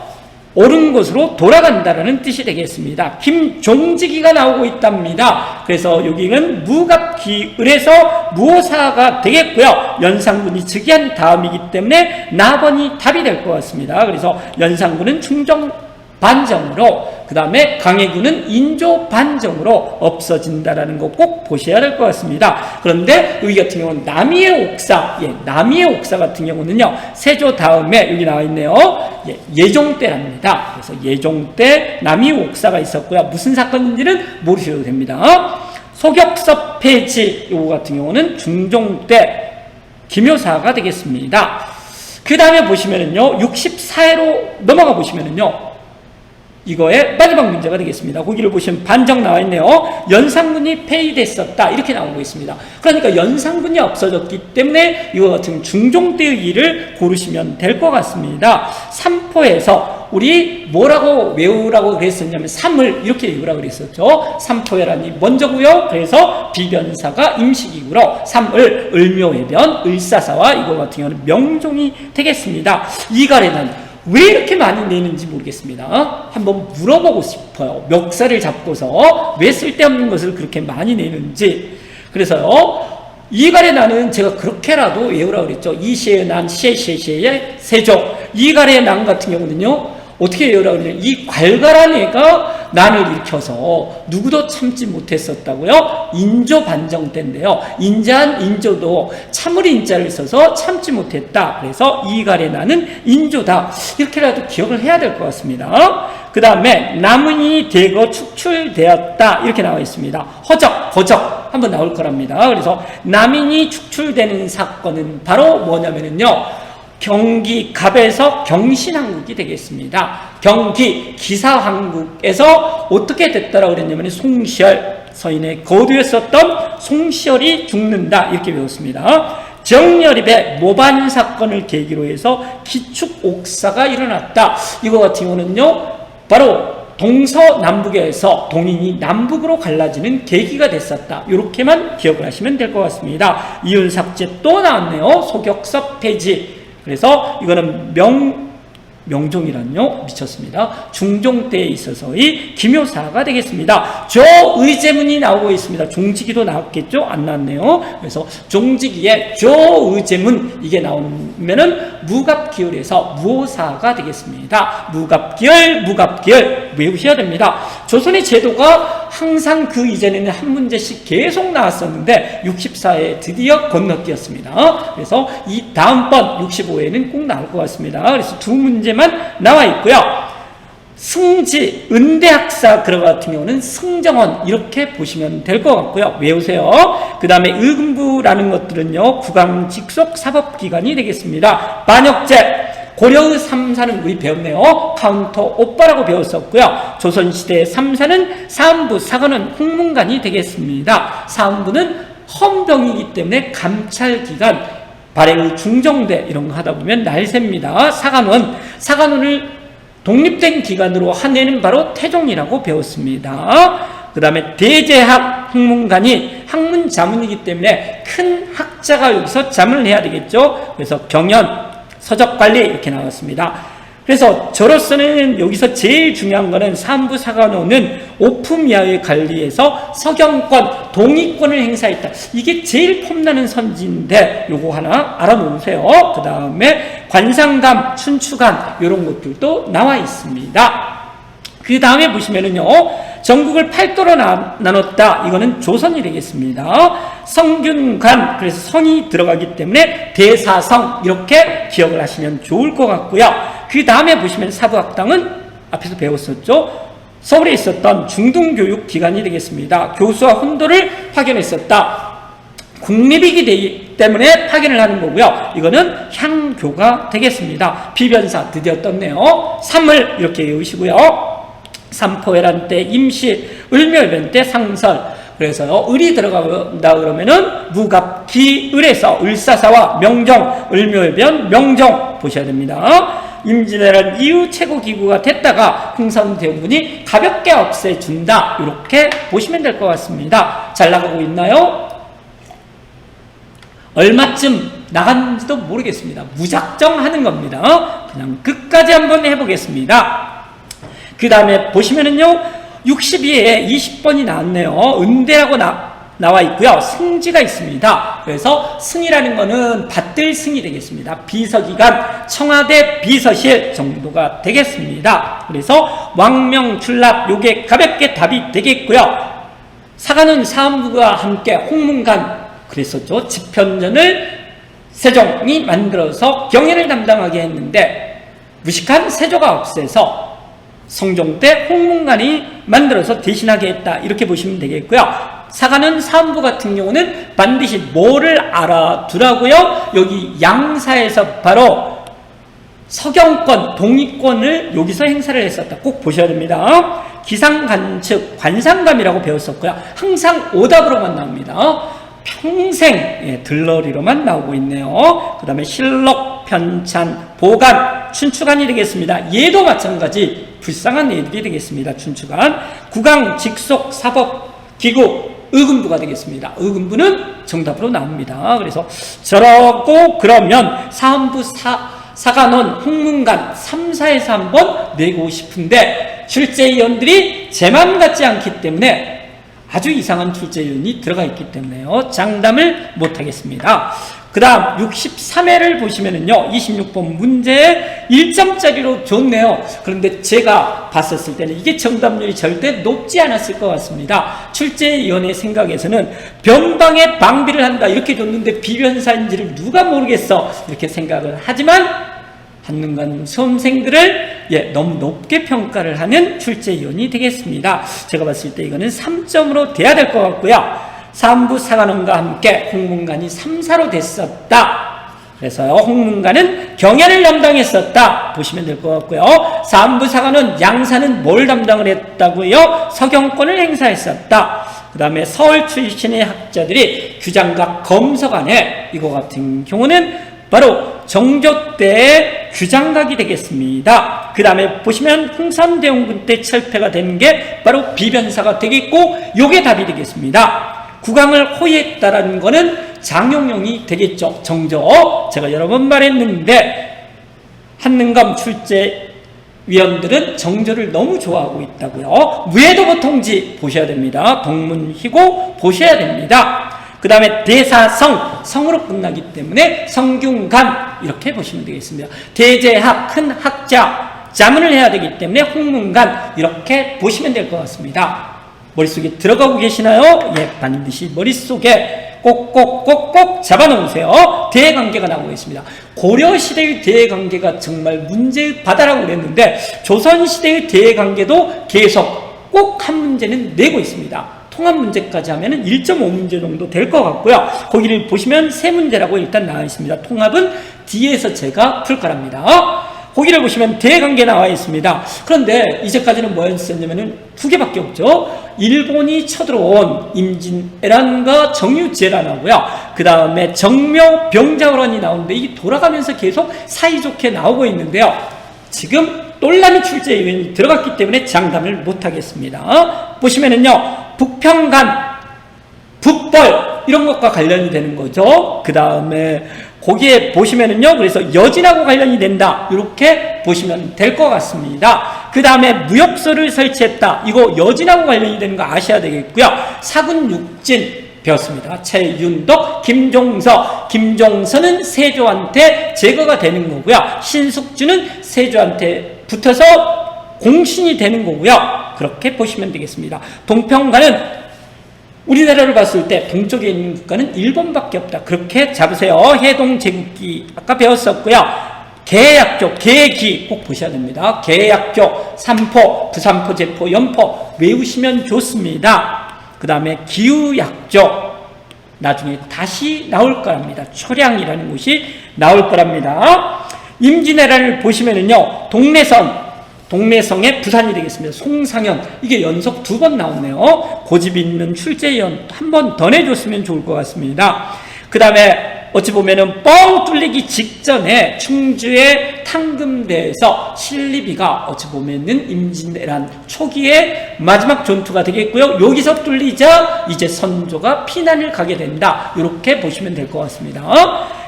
A: 옳은 곳으로 돌아간다라는 뜻이 되겠습니다. 김종직이가 나오고 있답니다. 그래서 여기는 무갑기을에서 무오사가 되겠고요. 연산군이 즉위한 다음이기 때문에 나번이 답이 될 것 같습니다. 그래서 연산군은 충정 반정으로, 그 다음에 광해군은 인조 반정으로 없어진다라는 거 꼭 보셔야 될 것 같습니다. 그런데 여기 같은 경우는 남이의 옥사, 예, 남이의 옥사 같은 경우는요, 세조 다음에 여기 나와 있네요. 예, 예종 때랍니다. 그래서 예종 때 남이의 옥사가 있었고요. 무슨 사건인지는 모르셔도 됩니다. 소격섭 폐지, 요거 같은 경우는 중종 때 김효사가 되겠습니다. 그 다음에 보시면은요, 64회로 넘어가 보시면은요, 이거의 마지막 문제가 되겠습니다. 거기를 보시면 반정 나와 있네요. 연산군이 폐위됐었다 이렇게 나오고 있습니다. 그러니까 연산군이 없어졌기 때문에 이거 같은 중종 때의 일을 고르시면 될 것 같습니다. 삼포에서 우리 뭐라고 외우라고 그랬었냐면 3을 이렇게 외우라고 그랬었죠. 삼포회란이 먼저고요. 그래서 비변사가 임식이고로 3을 을묘해변, 을사사와 이거 같은 경우는 명종이 되겠습니다. 이갈에는 왜 이렇게 많이 내는지 모르겠습니다. 한번 물어보고 싶어요. 멱살을 잡고서 왜 쓸데없는 것을 그렇게 많이 내는지. 그래서요, 이갈의 난은 제가 그렇게라도 외우라고 그랬죠. 이시의 난, 시의 세조. 이갈의 난 같은 경우는요, 어떻게 외우라고 그러냐면, 이 괄괄한 애가 난을 일으켜서 누구도 참지 못했었다고요? 인조 반정 때인데요. 인자한 인조도 참을 인자를 써서 참지 못했다. 그래서 이갈의 난은 인조다. 이렇게라도 기억을 해야 될 것 같습니다. 그 다음에 남은이 대거 축출되었다. 이렇게 나와 있습니다. 허적, 거적 한번 나올 거랍니다. 그래서 남인이 축출되는 사건은 바로 뭐냐면요, 경기 갑에서 경신왕국이 되겠습니다. 경기 기사왕국에서 어떻게 됐다라고 그랬냐면 송시열, 서인의 거두였었던 송시열이 죽는다 이렇게 배웠습니다. 정여립의 모반 사건을 계기로 해서 기축옥사가 일어났다. 이거 같은 경우는요, 바로 동서남북에서 동인이 남북으로 갈라지는 계기가 됐었다. 이렇게만 기억을 하시면 될 것 같습니다. 이윤삭제 또 나왔네요. 소격섭 폐지. 그래서 이거는 명종이란요, 미쳤습니다. 중종 때에 있어서의 김효사가 되겠습니다. 조의제문이 나오고 있습니다. 종직이도 나왔겠죠? 안 나왔네요. 그래서 종직이에 조의제문 이게 나오면은 무갑기열에서 무오사가 되겠습니다. 무갑기열 외우셔야 됩니다. 조선의 제도가 항상 그 이전에는 한 문제씩 계속 나왔었는데 64회 드디어 건너뛰었습니다. 그래서 이 다음번 65회는 꼭 나올 것 같습니다. 그래서 두 문제만 나와 있고요. 승지, 은대학사 그런 것 같은 경우는 승정원 이렇게 보시면 될 것 같고요. 외우세요. 그 다음에 의금부라는 것들은요, 국왕직속 사법기관이 되겠습니다. 반역죄, 고려의 삼사는 우리 배웠네요. 카운터 오빠라고 배웠었고요. 조선시대의 삼사는 사음부, 사관원, 홍문관이 되겠습니다. 사음부는 헌병이기 때문에 감찰기관, 발해의 중정대 이런 거 하다 보면 날셉니다. 사관원을 독립된 기관으로 한 애는 바로 태종이라고 배웠습니다. 그 다음에 대제학 홍문관이 학문 자문이기 때문에 큰 학자가 여기서 자문을 해야 되겠죠. 그래서 경연, 서적관리 이렇게 나왔습니다. 그래서 저로서는 여기서 제일 중요한 거는 사음부 사관원은 오품야의 관리에서 서경권, 동의권을 행사했다. 이게 제일 폼나는 선지인데 요거 하나 알아놓으세요. 그 다음에 관상감, 춘추관 이런 것들도 나와 있습니다. 그 다음에 보시면은요, 전국을 8도로 나눴다. 이거는 조선이 되겠습니다. 성균관, 그래서 성이 들어가기 때문에 대사성 이렇게 기억을 하시면 좋을 것 같고요. 그 다음에 보시면 사부학당은 앞에서 배웠었죠. 서울에 있었던 중등교육기관이 되겠습니다. 교수와 혼도를 파견했었다. 국립이기 되기 때문에 파견을 하는 거고요. 이거는 향교가 되겠습니다. 비변사 드디어 떴네요. 삼을 이렇게 외우시고요. 삼포회란 때 임시, 을묘회변 때 상설. 그래서요, 을이 들어간다 그러면은 무갑기, 을에서 을사사와 명정, 을묘회변, 명정 보셔야 됩니다. 임진왜란 이후 최고기구가 됐다가 흥선대원군이 가볍게 없애준다. 이렇게 보시면 될 것 같습니다. 잘 나가고 있나요? 얼마쯤 나갔는지도 모르겠습니다. 무작정 하는 겁니다. 그냥 끝까지 한번 해보겠습니다. 그 다음에 보시면은요, 62에 20번이 나왔네요. 은대라고 나와 있고요. 승지가 있습니다. 그래서 승이라는 거는 받들 승이 되겠습니다. 비서기관, 청와대 비서실 정도가 되겠습니다. 그래서 왕명, 출납, 요게 가볍게 답이 되겠고요. 사관은 사음부가 함께 홍문관 그랬었죠. 집현전을 세종이 만들어서 경연을 담당하게 했는데 무식한 세조가 없애서 성종 때 홍문관이 만들어서 대신하게 했다. 이렇게 보시면 되겠고요. 사관은 사음부 같은 경우는 반드시 뭐를 알아두라고요. 여기 양사에서 바로 서경권, 동의권을 여기서 행사를 했었다. 꼭 보셔야 됩니다. 기상관측, 관상감이라고 배웠었고요. 항상 오답으로만 나옵니다. 평생 들러리로만 나오고 있네요. 그 다음에 실록, 편찬, 보관, 춘추관이 되겠습니다. 얘도 마찬가지 불쌍한 애들이 되겠습니다. 춘추관, 구강, 직속, 사법, 기구, 의금부가 되겠습니다. 의금부는 정답으로 나옵니다. 그래서 저러고 그러면 사음부, 사관원, 홍문관 3사에서 한번 내고 싶은데 출제위원들이 제 맘 같지 않기 때문에 아주 이상한 출제위원이 들어가 있기 때문에요. 장담을 못하겠습니다. 그 다음 63회를 보시면은요, 26번 문제 1점짜리로 줬네요. 그런데 제가 봤었을 때는 이게 정답률이 절대 높지 않았을 것 같습니다. 출제위원회 생각에서는 변방의 방비를 한다 이렇게 줬는데 비변사인지를 누가 모르겠어 이렇게 생각을 하지만 한눈간 수험생들을 너무 높게 평가를 하는 출제위원이 되겠습니다. 제가 봤을 때 이거는 3점으로 돼야 될 것 같고요. 사음부 사관원과 함께 홍문관이 3사로 됐었다. 그래서요, 홍문관은 경연을 담당했었다. 보시면 될 것 같고요. 사음부 사관원 양사는 뭘 담당을 했다고요? 서경권을 행사했었다. 그 다음에 서울 출신의 학자들이 규장각 검서관에 이거 같은 경우는 바로 정조 때의 규장각이 되겠습니다. 그 다음에 보시면 흥선대원군 때 철폐가 된 게 바로 비변사가 되겠고 요게 답이 되겠습니다. 국왕을 호위했다라는 거는 장용용이 되겠죠. 정조. 제가 여러 번 말했는데 한능검 출제위원들은 정조를 너무 좋아하고 있다고요. 무해도보 통지 보셔야 됩니다. 동문희고 보셔야 됩니다. 그 다음에 대사성, 성으로 끝나기 때문에 성균관 이렇게 보시면 되겠습니다. 대제학, 큰 학자, 자문을 해야 되기 때문에 홍문관 이렇게 보시면 될 것 같습니다. 머릿속에 들어가고 계시나요? 예, 반드시 머릿속에 꼭꼭꼭꼭 잡아놓으세요. 대관계가 나오고 있습니다. 고려시대의 대관계가 정말 문제의 바다라고 그랬는데 조선시대의 대관계도 계속 꼭 한 문제는 내고 있습니다. 통합 문제까지 하면은 1.5문제 정도 될 것 같고요. 거기를 보시면 세 문제라고 일단 나와 있습니다. 통합은 뒤에서 제가 풀 거랍니다. 거기를 보시면 대관계 나와 있습니다. 그런데 이제까지는 뭐였었냐면은 두 개밖에 없죠. 일본이 쳐들어온 임진왜란과 정유재란하고요. 그 다음에 정묘 병자호란이 나오는데 이게 돌아가면서 계속 사이좋게 나오고 있는데요. 지금 똘라미 출제 요인이 들어갔기 때문에 장담을 못하겠습니다. 보시면은요, 북평간, 북벌 이런 것과 관련이 되는 거죠. 그 다음에 거기에 보시면은요, 그래서 여진하고 관련이 된다, 이렇게 보시면 될 것 같습니다. 그 다음에 무역소를 설치했다, 이거 여진하고 관련이 되는 거 아셔야 되겠고요. 사군 육진 배웠습니다. 최윤덕, 김종서. 김종서는 세조한테 제거가 되는 거고요. 신숙주는 세조한테 붙어서 공신이 되는 거고요. 그렇게 보시면 되겠습니다. 동평가는 우리나라를 봤을 때 동쪽에 있는 국가는 일본밖에 없다. 그렇게 잡으세요. 해동 제국기 아까 배웠었고요. 계약조, 계기 꼭 보셔야 됩니다. 계약조, 삼포, 부산포, 제포, 연포 외우시면 좋습니다. 그 다음에 기후약조, 나중에 다시 나올 거랍니다. 초량이라는 곳이 나올 거랍니다. 임진왜란을 보시면은요, 동래성의 부산이 되겠습니다. 송상현, 이게 연속 2번 나오네요. 고집 있는 출제위원 한 번 더 내줬으면 좋을 것 같습니다. 그 다음에 어찌 보면은 뻥 뚫리기 직전에 충주의 탕금대에서 신리비가 어찌 보면은 임진왜란 초기에 마지막 전투가 되겠고요. 여기서 뚫리자 이제 선조가 피난을 가게 된다, 이렇게 보시면 될 것 같습니다.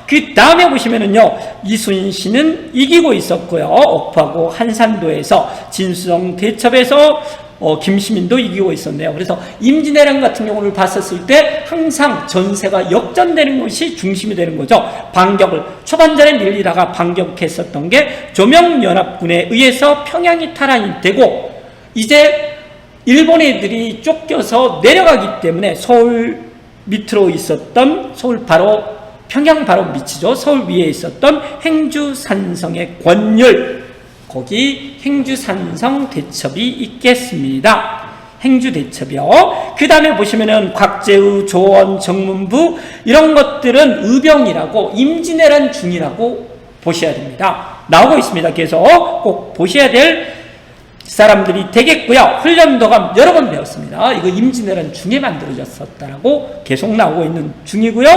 A: 그 다음에 보시면은요, 이순신은 이기고 있었고요. 옥파고 한산도에서, 진수성 대첩에서 김시민도 이기고 있었네요. 그래서 임진왜란 같은 경우를 봤었을 때 항상 전세가 역전되는 것이 중심이 되는 거죠. 반격을 초반전에 밀리다가 반격했었던 게 조명연합군에 의해서 평양이 탈환이 되고, 이제 일본 애들이 쫓겨서 내려가기 때문에 서울 밑으로 있었던, 서울 바로 평양 바로 밑이죠. 서울 위에 있었던 행주산성의 권율, 거기 행주산성 대첩이 있겠습니다. 행주 대첩이요. 그 다음에 보시면은 곽재우, 조원, 정문부 이런 것들은 의병이라고 임진왜란 중이라고 보셔야 됩니다. 나오고 있습니다. 계속 꼭 보셔야 될 사람들이 되겠고요. 훈련도감 여러 번 배웠습니다. 이거 임진왜란 중에 만들어졌었다라고 계속 나오고 있는 중이고요.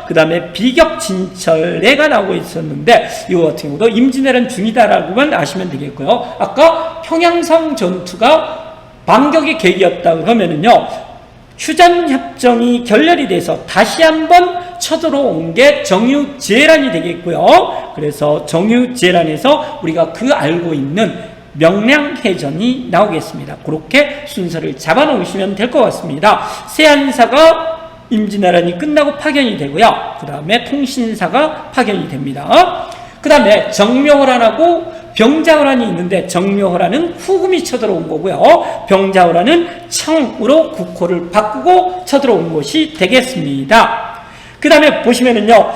A: 그 다음에 비격진철례가 나오고 있었는데 이거 같은 경우도 임진왜란 중이다라고만 아시면 되겠고요. 아까 평양성 전투가 반격의 계기였다 그러면은요, 휴전협정이 결렬이 돼서 다시 한번 쳐들어온 게 정유재란이 되겠고요. 그래서 정유재란에서 우리가 그 알고 있는 명량해전이 나오겠습니다. 그렇게 순서를 잡아놓으시면 될 것 같습니다. 세안사가 임진왜란이 끝나고 파견이 되고요. 그 다음에 통신사가 파견이 됩니다. 그 다음에 정묘호란하고 병자호란이 있는데, 정묘호란은 후금이 쳐들어온 거고요. 병자호란은 청으로 국호를 바꾸고 쳐들어온 것이 되겠습니다. 그 다음에 보시면은요,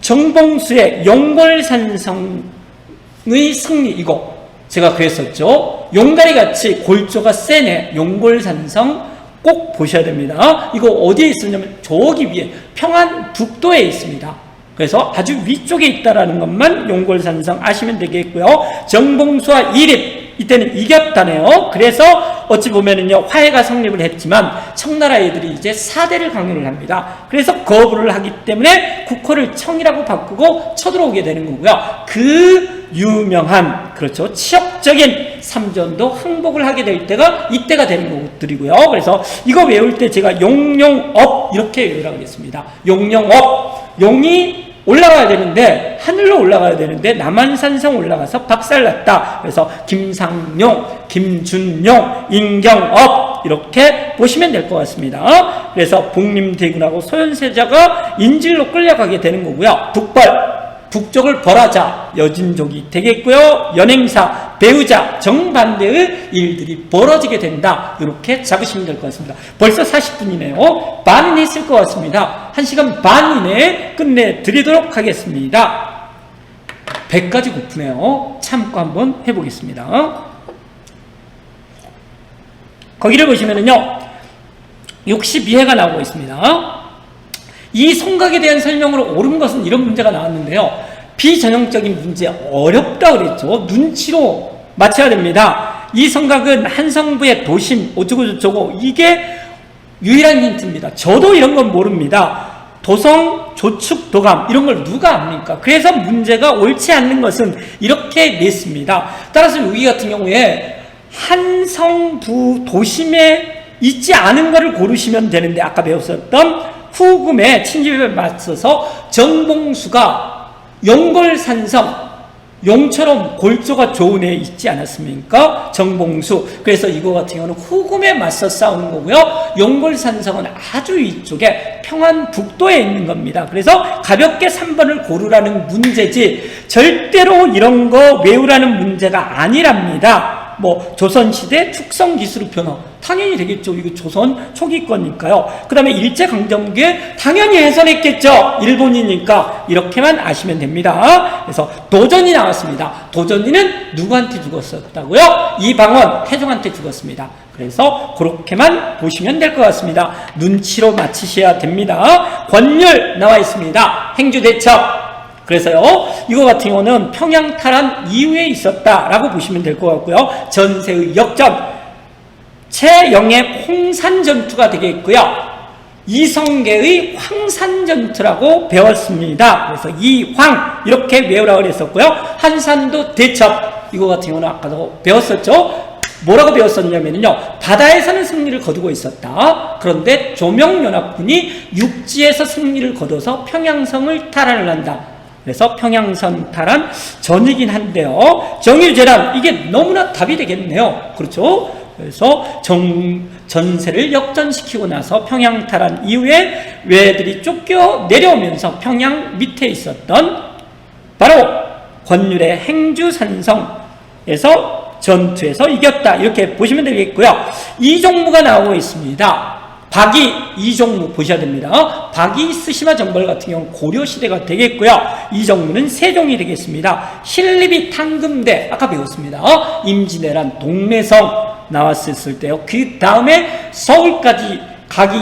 A: 정봉수의 용골산성의 승리, 이거 제가 그랬었죠. 용다리같이 골조가 세네. 용골산성 꼭 보셔야 됩니다. 이거 어디에 있었냐면 저기 위에 평안북도에 있습니다. 그래서 아주 위쪽에 있다라는 것만 용골산성 아시면 되겠고요. 정봉수와 이립, 이때는 이겼다네요. 그래서 어찌 보면은요, 화해가 성립을 했지만 청나라 애들이 이제 사대를 강요를 합니다. 그래서 거부를 하기 때문에 국호를 청이라고 바꾸고 쳐들어오게 되는 거고요. 그 유명한, 그렇죠, 치욕적인 삼전도 항복을 하게 될 때가 이때가 되는 것들이고요. 그래서 이거 외울 때 제가 용용업 이렇게 외우라고 했습니다. 용용업, 용이 올라가야 되는데, 하늘로 올라가야 되는데 남한산성 올라가서 박살났다. 그래서 김상용, 김준용, 인경업 이렇게 보시면 될 것 같습니다. 그래서 복림대군하고 소현세자가 인질로 끌려가게 되는 거고요. 북쪽을 벌하자 여진족이 되겠고요. 연행사, 배우자, 정반대의 일들이 벌어지게 된다. 이렇게 잡으시면 될 것 같습니다. 벌써 40분이네요. 반은 했을 것 같습니다. 1시간 반 이내에 끝내드리도록 하겠습니다. 100가지 고프네요. 참고 한번 해보겠습니다. 거기를 보시면은요, 62회가 나오고 있습니다. 이 성각에 대한 설명으로 옳은 것은 이런 문제가 나왔는데요. 비전형적인 문제 어렵다 그랬죠. 눈치로 맞춰야 됩니다. 이 성각은 한 성부의 도심 어쩌고저쩌고 이게 유일한 힌트입니다. 저도 이런 건 모릅니다. 도성, 조축, 도감 이런 걸 누가 압니까? 그래서 문제가 옳지 않는 것은 이렇게 냈습니다. 따라서 여기 같은 경우에 한 성부 도심에 있지 않은 것을 고르시면 되는데 아까 배웠었던 후금의 침입에 맞서서 정봉수가 용골산성 용처럼 골조가 좋은 애 있지 않았습니까? 정봉수. 그래서 이거 같은 경우는 후금에 맞서 싸우는 거고요. 용골산성은 아주 위쪽에 평안북도에 있는 겁니다. 그래서 가볍게 3번을 고르라는 문제지 절대로 이런 거 외우라는 문제가 아니랍니다. 뭐 조선시대 축성기술의 변화 당연히 되겠죠. 이거 조선 초기 거니까요. 그 다음에 일제강점기에 당연히 해설했겠죠. 일본이니까 이렇게만 아시면 됩니다. 그래서 도전이 나왔습니다. 도전이는 누구한테 죽었었다고요? 이방원 태종한테 죽었습니다. 그래서 그렇게만 보시면 될 것 같습니다. 눈치로 맞히셔야 됩니다. 권율 나와 있습니다. 행주대첩. 그래서요, 이거 같은 경우는 평양 탈환 이후에 있었다라고 보시면 될 것 같고요. 전세의 역전, 최영의 홍산전투가 되겠고요. 이성계의 황산전투라고 배웠습니다. 그래서 이황 이렇게 외우라고 했었고요. 한산도 대첩, 이거 같은 경우는 아까도 배웠었죠. 뭐라고 배웠었냐면요, 바다에서는 승리를 거두고 있었다. 그런데 조명연합군이 육지에서 승리를 거둬서 평양성을 탈환을 한다. 그래서 평양선 탈환 전이긴 한데요. 정유재란 이게 너무나 답이 되겠네요. 그렇죠? 그래서 전세를 역전시키고 나서 평양 탈환 이후에 외들이 쫓겨 내려오면서 평양 밑에 있었던 바로 권율의 행주산성에서 전투에서 이겼다. 이렇게 보시면 되겠고요. 이종무가 나오고 있습니다. 박이 이종무 보셔야 됩니다. 박이 스시마 정벌 같은 경우는 고려시대가 되겠고요. 이종무는 세종이 되겠습니다. 신립이 탕금대 아까 배웠습니다. 임진왜란 동매성 나왔을 때요. 그 다음에 서울까지 가기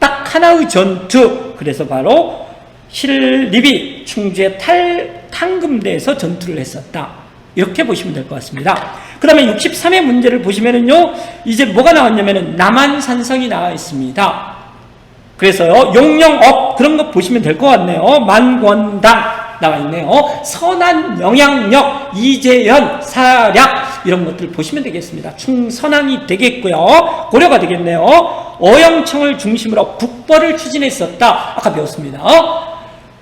A: 딱 하나의 전투. 그래서 바로 신립이 충주의 탕금대에서 전투를 했었다. 이렇게 보시면 될 것 같습니다. 그 다음에 63회 문제를 보시면은요, 이제 뭐가 나왔냐면은 남한산성이 나와 있습니다. 그래서요, 용령업 그런 거 보시면 될 것 같네요. 만권당 나와 있네요. 선한 영향력, 이재현, 사략 이런 것들 보시면 되겠습니다. 충선왕이 되겠고요. 고려가 되겠네요. 어영청을 중심으로 북벌을 추진했었다. 아까 배웠습니다.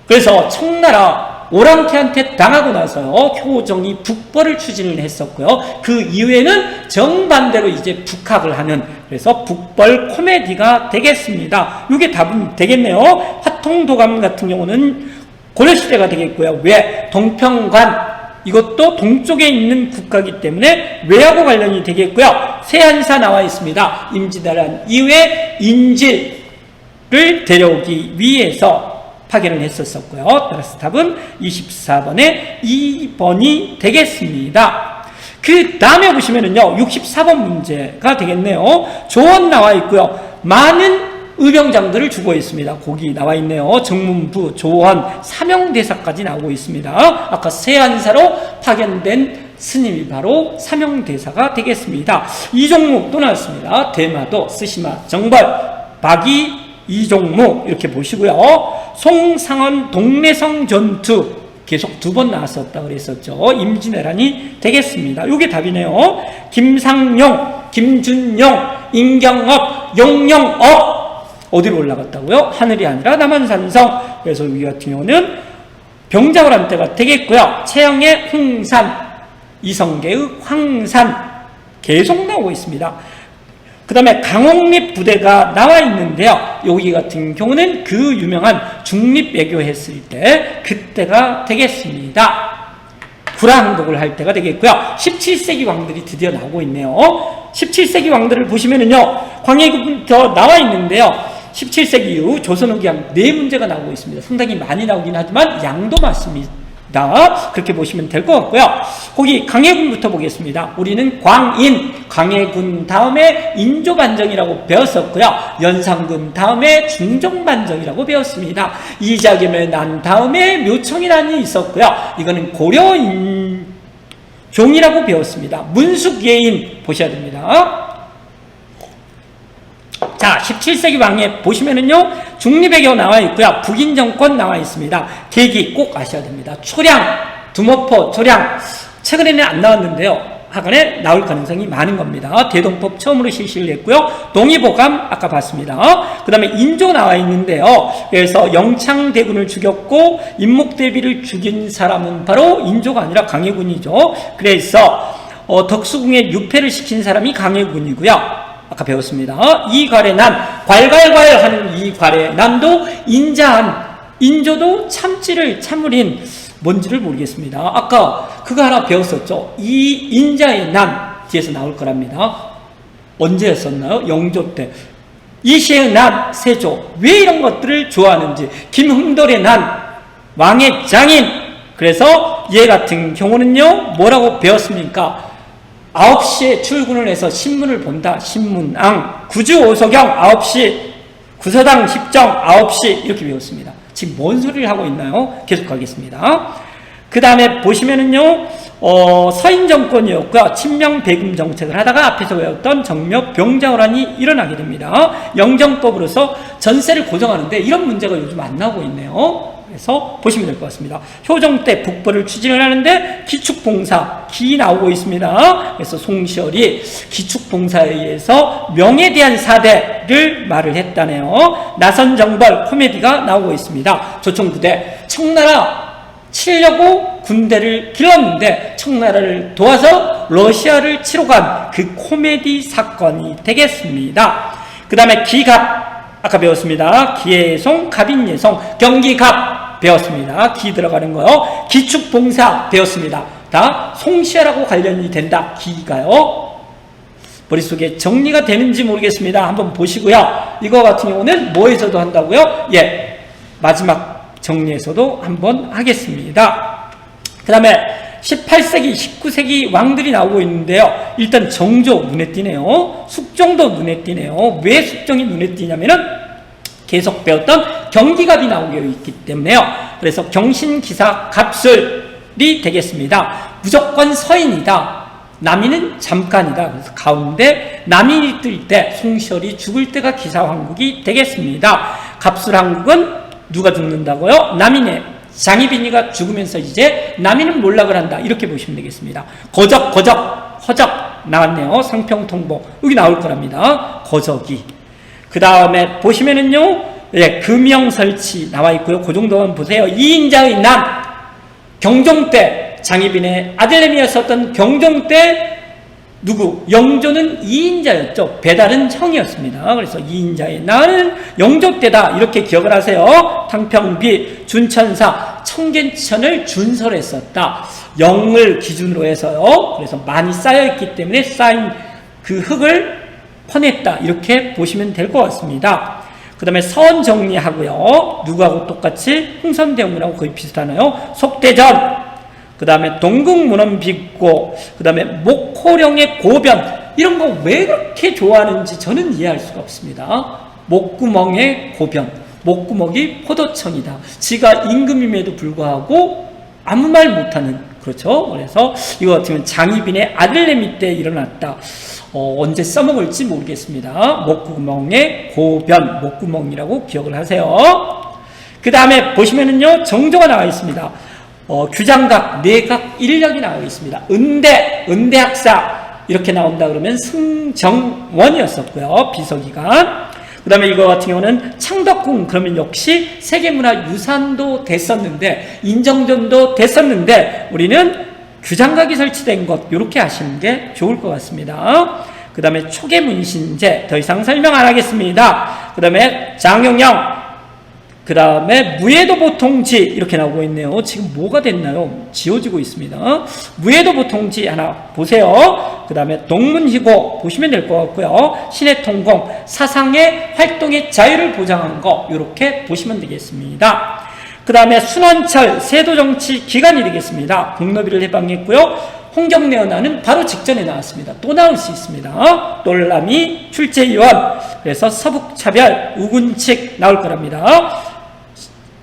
A: 그래서 청나라 오랑캐한테 당하고 나서요, 효정이 북벌을 추진을 했었고요. 그 이후에는 정반대로 이제 북학을 하는, 그래서 북벌 코미디가 되겠습니다. 이게 답은 되겠네요. 화통도감 같은 경우는 고려시대가 되겠고요. 왜? 동평관, 이것도 동쪽에 있는 국가이기 때문에 왜하고 관련이 되겠고요. 세한사 나와 있습니다. 임진왜란 이후에 인질을 데려오기 위해서 파견을 했었고요. 따라서 답은 24번에 2번이 되겠습니다. 그 다음에 보시면은요, 64번 문제가 되겠네요. 조언 나와 있고요. 많은 의병장들을 주고 있습니다. 거기 나와 있네요. 정문부, 조언, 사명대사까지 나오고 있습니다. 아까 세안사로 파견된 스님이 바로 사명대사가 되겠습니다. 이종무 또 나왔습니다. 대마도, 스시마, 정벌, 박이, 이종무 이렇게 보시고요. 송상헌 동래성 전투 계속 2번 나왔었다 그랬었죠. 임진왜란이 되겠습니다. 이게 답이네요. 김상용, 김준용, 임경업, 용영업 어디로 올라갔다고요? 하늘이 아니라 남한산성. 그래서 여기 같은 경우는 병자호란 때가 되겠고요. 최영의 홍산, 이성계의 황산 계속 나오고 있습니다. 그 다음에 강홍립 부대가 나와 있는데요. 여기 같은 경우는 그 유명한 중립외교 했을 때 그때가 되겠습니다. 불황독을 할 때가 되겠고요. 17세기 왕들이 드디어 나오고 있네요. 17세기 왕들을 보시면은요, 광해군부터 나와 있는데요. 17세기 이후 조선 후기한 4문제가 나오고 있습니다. 상당히 많이 나오긴 하지만 양도 많습니다. 그렇게 보시면 될 것 같고요. 거기 강해군부터 보겠습니다. 우리는 광인, 강해군 다음에 인조반정이라고 배웠었고요. 연산군 다음에 중종반정이라고 배웠습니다. 이자겸의 난 다음에 묘청이란이 있었고요. 이거는 고려인종이라고 배웠습니다. 문숙예인 보셔야 됩니다. 자, 17세기 왕에 보시면은요, 중리배교 나와 있고요. 북인정권 나와 있습니다. 계기 꼭 아셔야 됩니다. 초량, 두모포, 초량. 최근에는 안 나왔는데요. 하간에 나올 가능성이 많은 겁니다. 대동법 처음으로 실시를 했고요. 동의보감 아까 봤습니다. 그 다음에 인조 나와 있는데요. 그래서 영창대군을 죽였고 인목대비를 죽인 사람은 바로 인조가 아니라 강해군이죠. 그래서 덕수궁에 유패를 시킨 사람이 강해군이고요. 아까 배웠습니다. 이괄해난, 괄괄괄 하는 이괄해난도 인자한, 인조도 참지를 참으린, 뭔지를 모르겠습니다. 아까 그거 하나 배웠었죠. 이 인자의 난 뒤에서 나올 거랍니다. 언제였었나요? 영조 때. 이시의 난, 세조. 왜 이런 것들을 좋아하는지. 김흥돌의 난, 왕의 장인. 그래서 얘 같은 경우는요, 뭐라고 배웠습니까? 9시에 출근을 해서 신문을 본다. 신문왕. 구주오소경 9시. 구서당 10정 9시. 이렇게 배웠습니다. 지금 뭔 소리를 하고 있나요? 계속 가겠습니다. 그 다음에 보시면은요, 서인정권이었고요. 친명배금 정책을 하다가 앞에서 외웠던 정묘 병자호란이 일어나게 됩니다. 영정법으로서 전세를 고정하는데 이런 문제가 요즘 안 나오고 있네요. 그래서 보시면 될 것 같습니다. 효종 때 북벌을 추진을 하는데 기축봉사, 기 나오고 있습니다. 그래서 송시열이 기축봉사에 의해서 명에 대한 사대를 말을 했다네요. 나선정벌 코미디가 나오고 있습니다. 조총부대 청나라 치려고 군대를 길렀는데 청나라를 도와서 러시아를 치러 간 그 코미디 사건이 되겠습니다. 그 다음에 기갑 아까 배웠습니다. 기예송, 갑인예송, 경기갑 배웠습니다. 기 들어가는 거요. 기축봉사 배웠습니다. 다 송시아라고 관련이 된다. 기가요. 머릿속에 정리가 되는지 모르겠습니다. 한번 보시고요. 이거 같은 경우는 뭐에서도 한다고요? 예, 마지막 정리에서도 한번 하겠습니다. 그 다음에 18세기, 19세기 왕들이 나오고 있는데요. 일단 정조 눈에 띄네요. 숙종도 눈에 띄네요. 왜 숙종이 눈에 띄냐면은 계속 배웠던 경기갑이 나오고 있기 때문에요. 그래서 경신기사 갑술이 되겠습니다. 무조건 서인이다. 남인은 잠깐이다. 그래서 가운데 남인이 뜰 때 송시열이 죽을 때가 기사왕국이 되겠습니다. 갑술왕국은 누가 죽는다고요? 남인의 장희빈이가 죽으면서 이제 남인은 몰락을 한다. 이렇게 보시면 되겠습니다. 거적, 허적 나왔네요. 상평통복 여기 나올 거랍니다. 거적이. 그 다음에 보시면은요, 예, 금영설치 나와 있고요. 그 정도만 보세요. 이인자의 남, 경종 때 장희빈의 아들내미였었던 경종 때 누구? 영조는 이인자였죠. 배달은 형이었습니다. 그래서 이인자의 나는 영조 때다. 이렇게 기억을 하세요. 탕평비, 준천사, 청계천을 준설했었다. 영을 기준으로 해서요. 그래서 많이 쌓여있기 때문에 쌓인 그 흙을 퍼냈다. 이렇게 보시면 될 것 같습니다. 그 다음에 서원 정리하고요. 누구하고 똑같이 흥선대원군하고 거의 비슷하나요? 속대전. 그 다음에 동국문헌 빚고, 그 다음에 목호령의 고변. 이런 거 왜 그렇게 좋아하는지 저는 이해할 수가 없습니다. 목구멍의 고변. 목구멍이 포도청이다. 지가 임금임에도 불구하고 아무 말 못하는, 그렇죠? 그래서 이거 같으면 장희빈의 아들내미 때 일어났다. 언제 써먹을지 모르겠습니다. 목구멍의 고변, 목구멍이라고 기억을 하세요. 그 다음에 보시면은요, 정조가 나와 있습니다. 규장각, 내각 인력이 나와 있습니다. 은대학사 이렇게 나온다 그러면 승정원이었었고요. 비서기관. 그 다음에 이거 같은 경우는 창덕궁, 그러면 역시 세계문화유산도 됐었는데 인정전도 됐었는데 우리는 규장각이 설치된 것 이렇게 하시는 게 좋을 것 같습니다. 그 다음에 초계문신제 더 이상 설명 안 하겠습니다. 그 다음에 장용영, 그 다음에 무예도보통지 이렇게 나오고 있네요. 지금 뭐가 됐나요? 지워지고 있습니다. 무예도보통지 하나 보세요. 그 다음에 동문희고 보시면 될 것 같고요. 신해통공, 사상의 활동의 자유를 보장한 거 이렇게 보시면 되겠습니다. 그 다음에 순원철 세도정치 기간이 되겠습니다. 공노비를 해방했고요. 홍경래 은하는 바로 직전에 나왔습니다. 또 나올 수 있습니다. 똘라미 출제위원, 그래서 서북차별 우군칙 나올 거랍니다.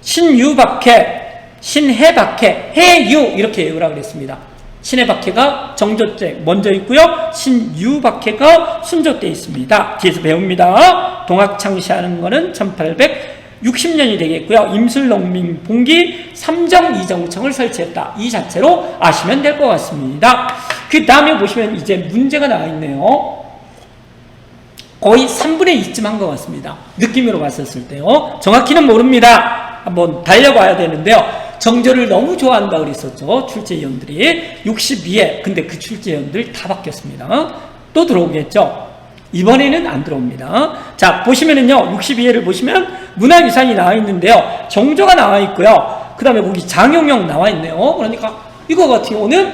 A: 신유박해, 신해박해, 해유 이렇게 외우라 그랬습니다. 신해박해가 정조 때 먼저 있고요. 신유박해가 순조 때 있습니다. 뒤에서 배웁니다. 동학창시하는 거는 1860년이 되겠고요. 임술농민 봉기 삼정 이정청을 설치했다. 이 자체로 아시면 될 것 같습니다. 그 다음에 보시면 이제 문제가 나와 있네요. 거의 3분의 2쯤 한 것 같습니다. 느낌으로 봤었을 때요. 정확히는 모릅니다. 한번 달려봐야 되는데요. 정조를 너무 좋아한다 그랬었죠. 출제위원들이 62회. 근데 그 출제위원들 다 바뀌었습니다. 또 들어오겠죠. 이번에는 안 들어옵니다. 자, 보시면은요, 62회를 보시면 문화유산이 나와 있는데요. 정조가 나와 있고요. 그 다음에 거기 장용영 나와 있네요. 그러니까 이거 같은 경우는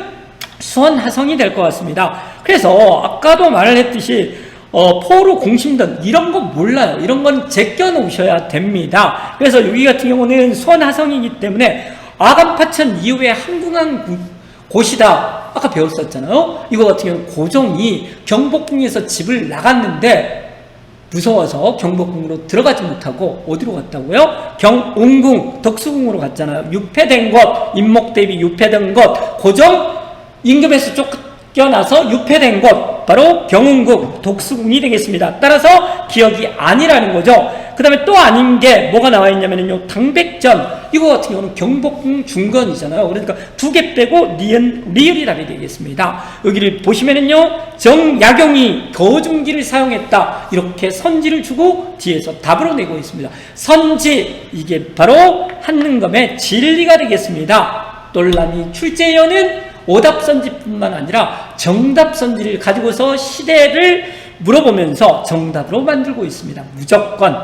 A: 수원하성이 될 것 같습니다. 그래서 아까도 말을 했듯이 포로 공심전 이런 거 몰라요. 이런 건 제껴 놓으셔야 됩니다. 그래서 여기 같은 경우는 수원하성이기 때문에 아간파천 이후에 한궁한 곳이다. 아까 배웠었잖아요. 이거 같은 경우는 고종이 경복궁에서 집을 나갔는데 무서워서 경복궁으로 들어가지 못하고 어디로 갔다고요? 경운궁, 덕수궁으로 갔잖아요. 유폐된 것, 인목대비 유폐된 것, 고종 임금에서 쫓겨나서 유폐된 것, 바로 경운궁, 독수궁이 되겠습니다. 따라서 기억이 아니라는 거죠. 그 다음에 또 아닌 게 뭐가 나와 있냐면요. 당백전, 이거 같은 경우는 경복궁 중건이잖아요. 그러니까 두 개 빼고 리을이 답이 되겠습니다. 여기를 보시면은요. 정약용이 거중기를 사용했다. 이렇게 선지를 주고 뒤에서 답으로 내고 있습니다. 선지, 이게 바로 한능검의 진리가 되겠습니다. 똘라미 출제위원은 오답선지뿐만 아니라 정답선지를 가지고서 시대를 물어보면서 정답으로 만들고 있습니다. 무조건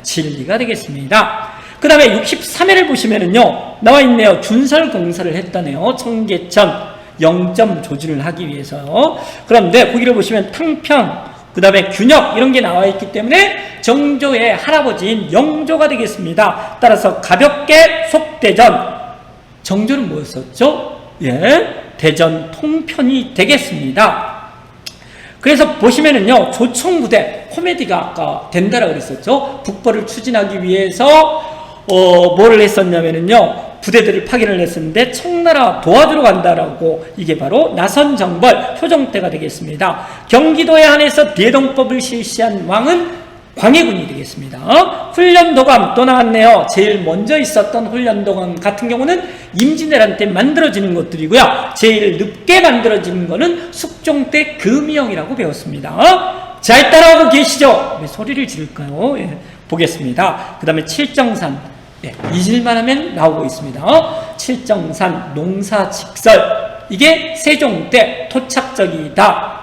A: 진리가 되겠습니다. 그 다음에 63회를 보시면은요, 나와 있네요. 준설공사를 했다네요. 청계천 0점 조준을 하기 위해서요. 그런데 거기를 보시면 탕평, 그 다음에 균역 이런 게 나와 있기 때문에 정조의 할아버지인 영조가 되겠습니다. 따라서 가볍게 속대전, 정조는 뭐였었죠? 대전 통편이 되겠습니다. 그래서 보시면은요, 조총부대, 코미디가 아까 된다라고 그랬었죠. 북벌을 추진하기 위해서, 뭐를 했었냐면은요, 부대들을 파견을 했었는데, 청나라 도와주러 간다라고, 이게 바로 나선정벌, 효종때가 되겠습니다. 경기도에 한해서 대동법을 실시한 왕은 광해군이 되겠습니다. 훈련도감 또 나왔네요. 제일 먼저 있었던 훈련도감 같은 경우는 임진왜란 때 만들어지는 것들이고요. 제일 늦게 만들어지는 거는 숙종 때 금이형이라고 배웠습니다. 잘 따라오고 계시죠? 왜 소리를 지를까요? 보겠습니다. 그 다음에 칠정산, 잊을만 하면 나오고 있습니다. 칠정산, 농사직설, 이게 세종 때 토착적이다.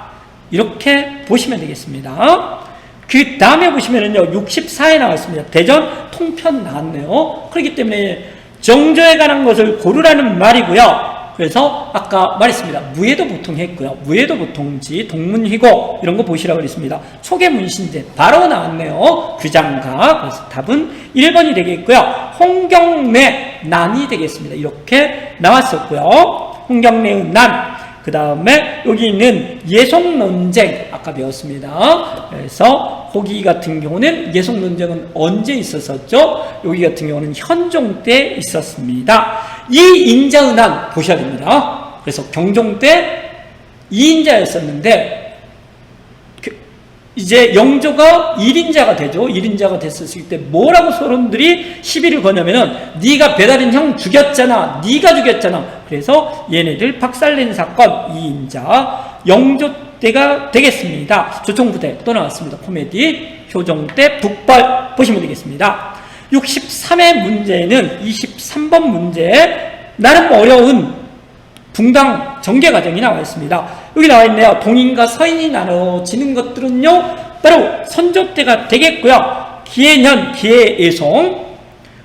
A: 이렇게 보시면 되겠습니다. 그 다음에 보시면은요, 64에 나와 있습니다. 대전 통편 나왔네요. 그렇기 때문에 정조에 관한 것을 고르라는 말이고요. 그래서 아까 말했습니다. 무예도 보통 했고요. 무예도 보통지, 동문희고 이런 거 보시라고 그랬습니다. 초계문신제 바로 나왔네요. 규장가. 그래서 답은 1번이 되겠고요. 홍경래 난이 되겠습니다. 이렇게 나왔었고요. 홍경래의 난. 그 다음에 여기 있는 예속논쟁 아까 배웠습니다. 그래서 거기 같은 경우는 예속논쟁은 언제 있었었죠? 여기 같은 경우는 현종 때 있었습니다. 이인자은한 보셔야 됩니다. 그래서 경종 때 2인자였었는데 이제 영조가 1인자가 되죠. 1인자가 됐었을 때 뭐라고 서론들이 시비를 거냐면은 네가 배달인 형 죽였잖아. 네가 죽였잖아. 그래서 얘네들 박살낸 사건 2인자 영조 때가 되겠습니다. 조총부대 또 나왔습니다. 코미디 효종 때 북벌 보시면 되겠습니다. 63회 문제는 23번 문제 나름 어려운 붕당 전개 과정이 나와 있습니다. 여기 나와 있네요. 동인과 서인이 나눠지는 것들은요, 바로 선조 때가 되겠고요. 기해년, 기해예송.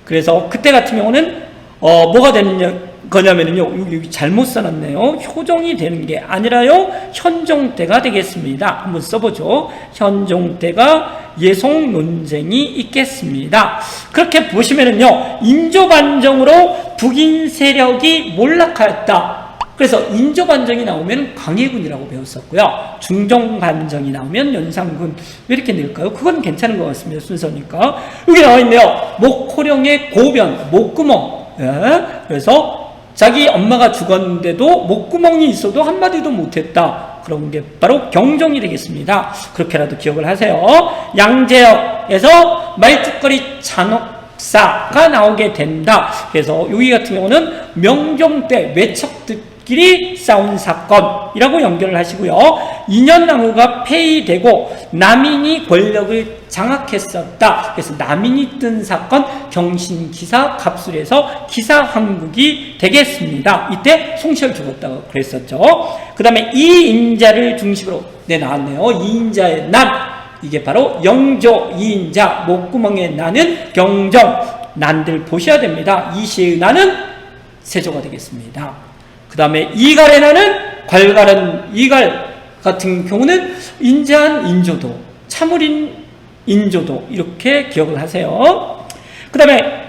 A: 그래서 그때 같은 경우는 뭐가 되느냐 거냐면요, 여기 잘못 써놨네요. 효종이 되는 게 아니라요, 현종때가 되겠습니다. 한번 써보죠. 현종때가 예송 논쟁이 있겠습니다. 그렇게 보시면은요, 인조반정으로 북인 세력이 몰락하였다. 그래서 인조반정이 나오면 광해군이라고 배웠었고요. 중종반정이 나오면 연산군. 왜 이렇게 낼까요? 그건 괜찮은 것 같습니다. 순서니까. 여기 나와 있네요. 목호령의 고변, 목구멍. 예? 그래서 자기 엄마가 죽었는데도 목구멍이 있어도 한마디도 못했다. 그런 게 바로 경종이 되겠습니다. 그렇게라도 기억을 하세요. 양재역에서 말죽거리 잔혹사가 나오게 된다. 그래서 여기 같은 경우는 명종 때 외척들끼리 싸운 사건이라고 연결을 하시고요. 인현나무가 폐위되고 남인이 권력을 장악했었다. 그래서 남인이 뜬 사건 경신기사 갑술에서 기사황국이 되겠습니다. 이때 송시열 죽었다고 그랬었죠. 그 다음에 이인자를 중심으로 나왔네요. 이인자의 난, 이게 바로 영조 이인자, 목구멍에 나는 경정, 난들 보셔야 됩니다. 이시의 나는 세조가 되겠습니다. 그 다음에 이갈의 나는 괄갈은 이갈 같은 경우는 인자한 인조도, 참을인 인조도, 이렇게 기억을 하세요. 그 다음에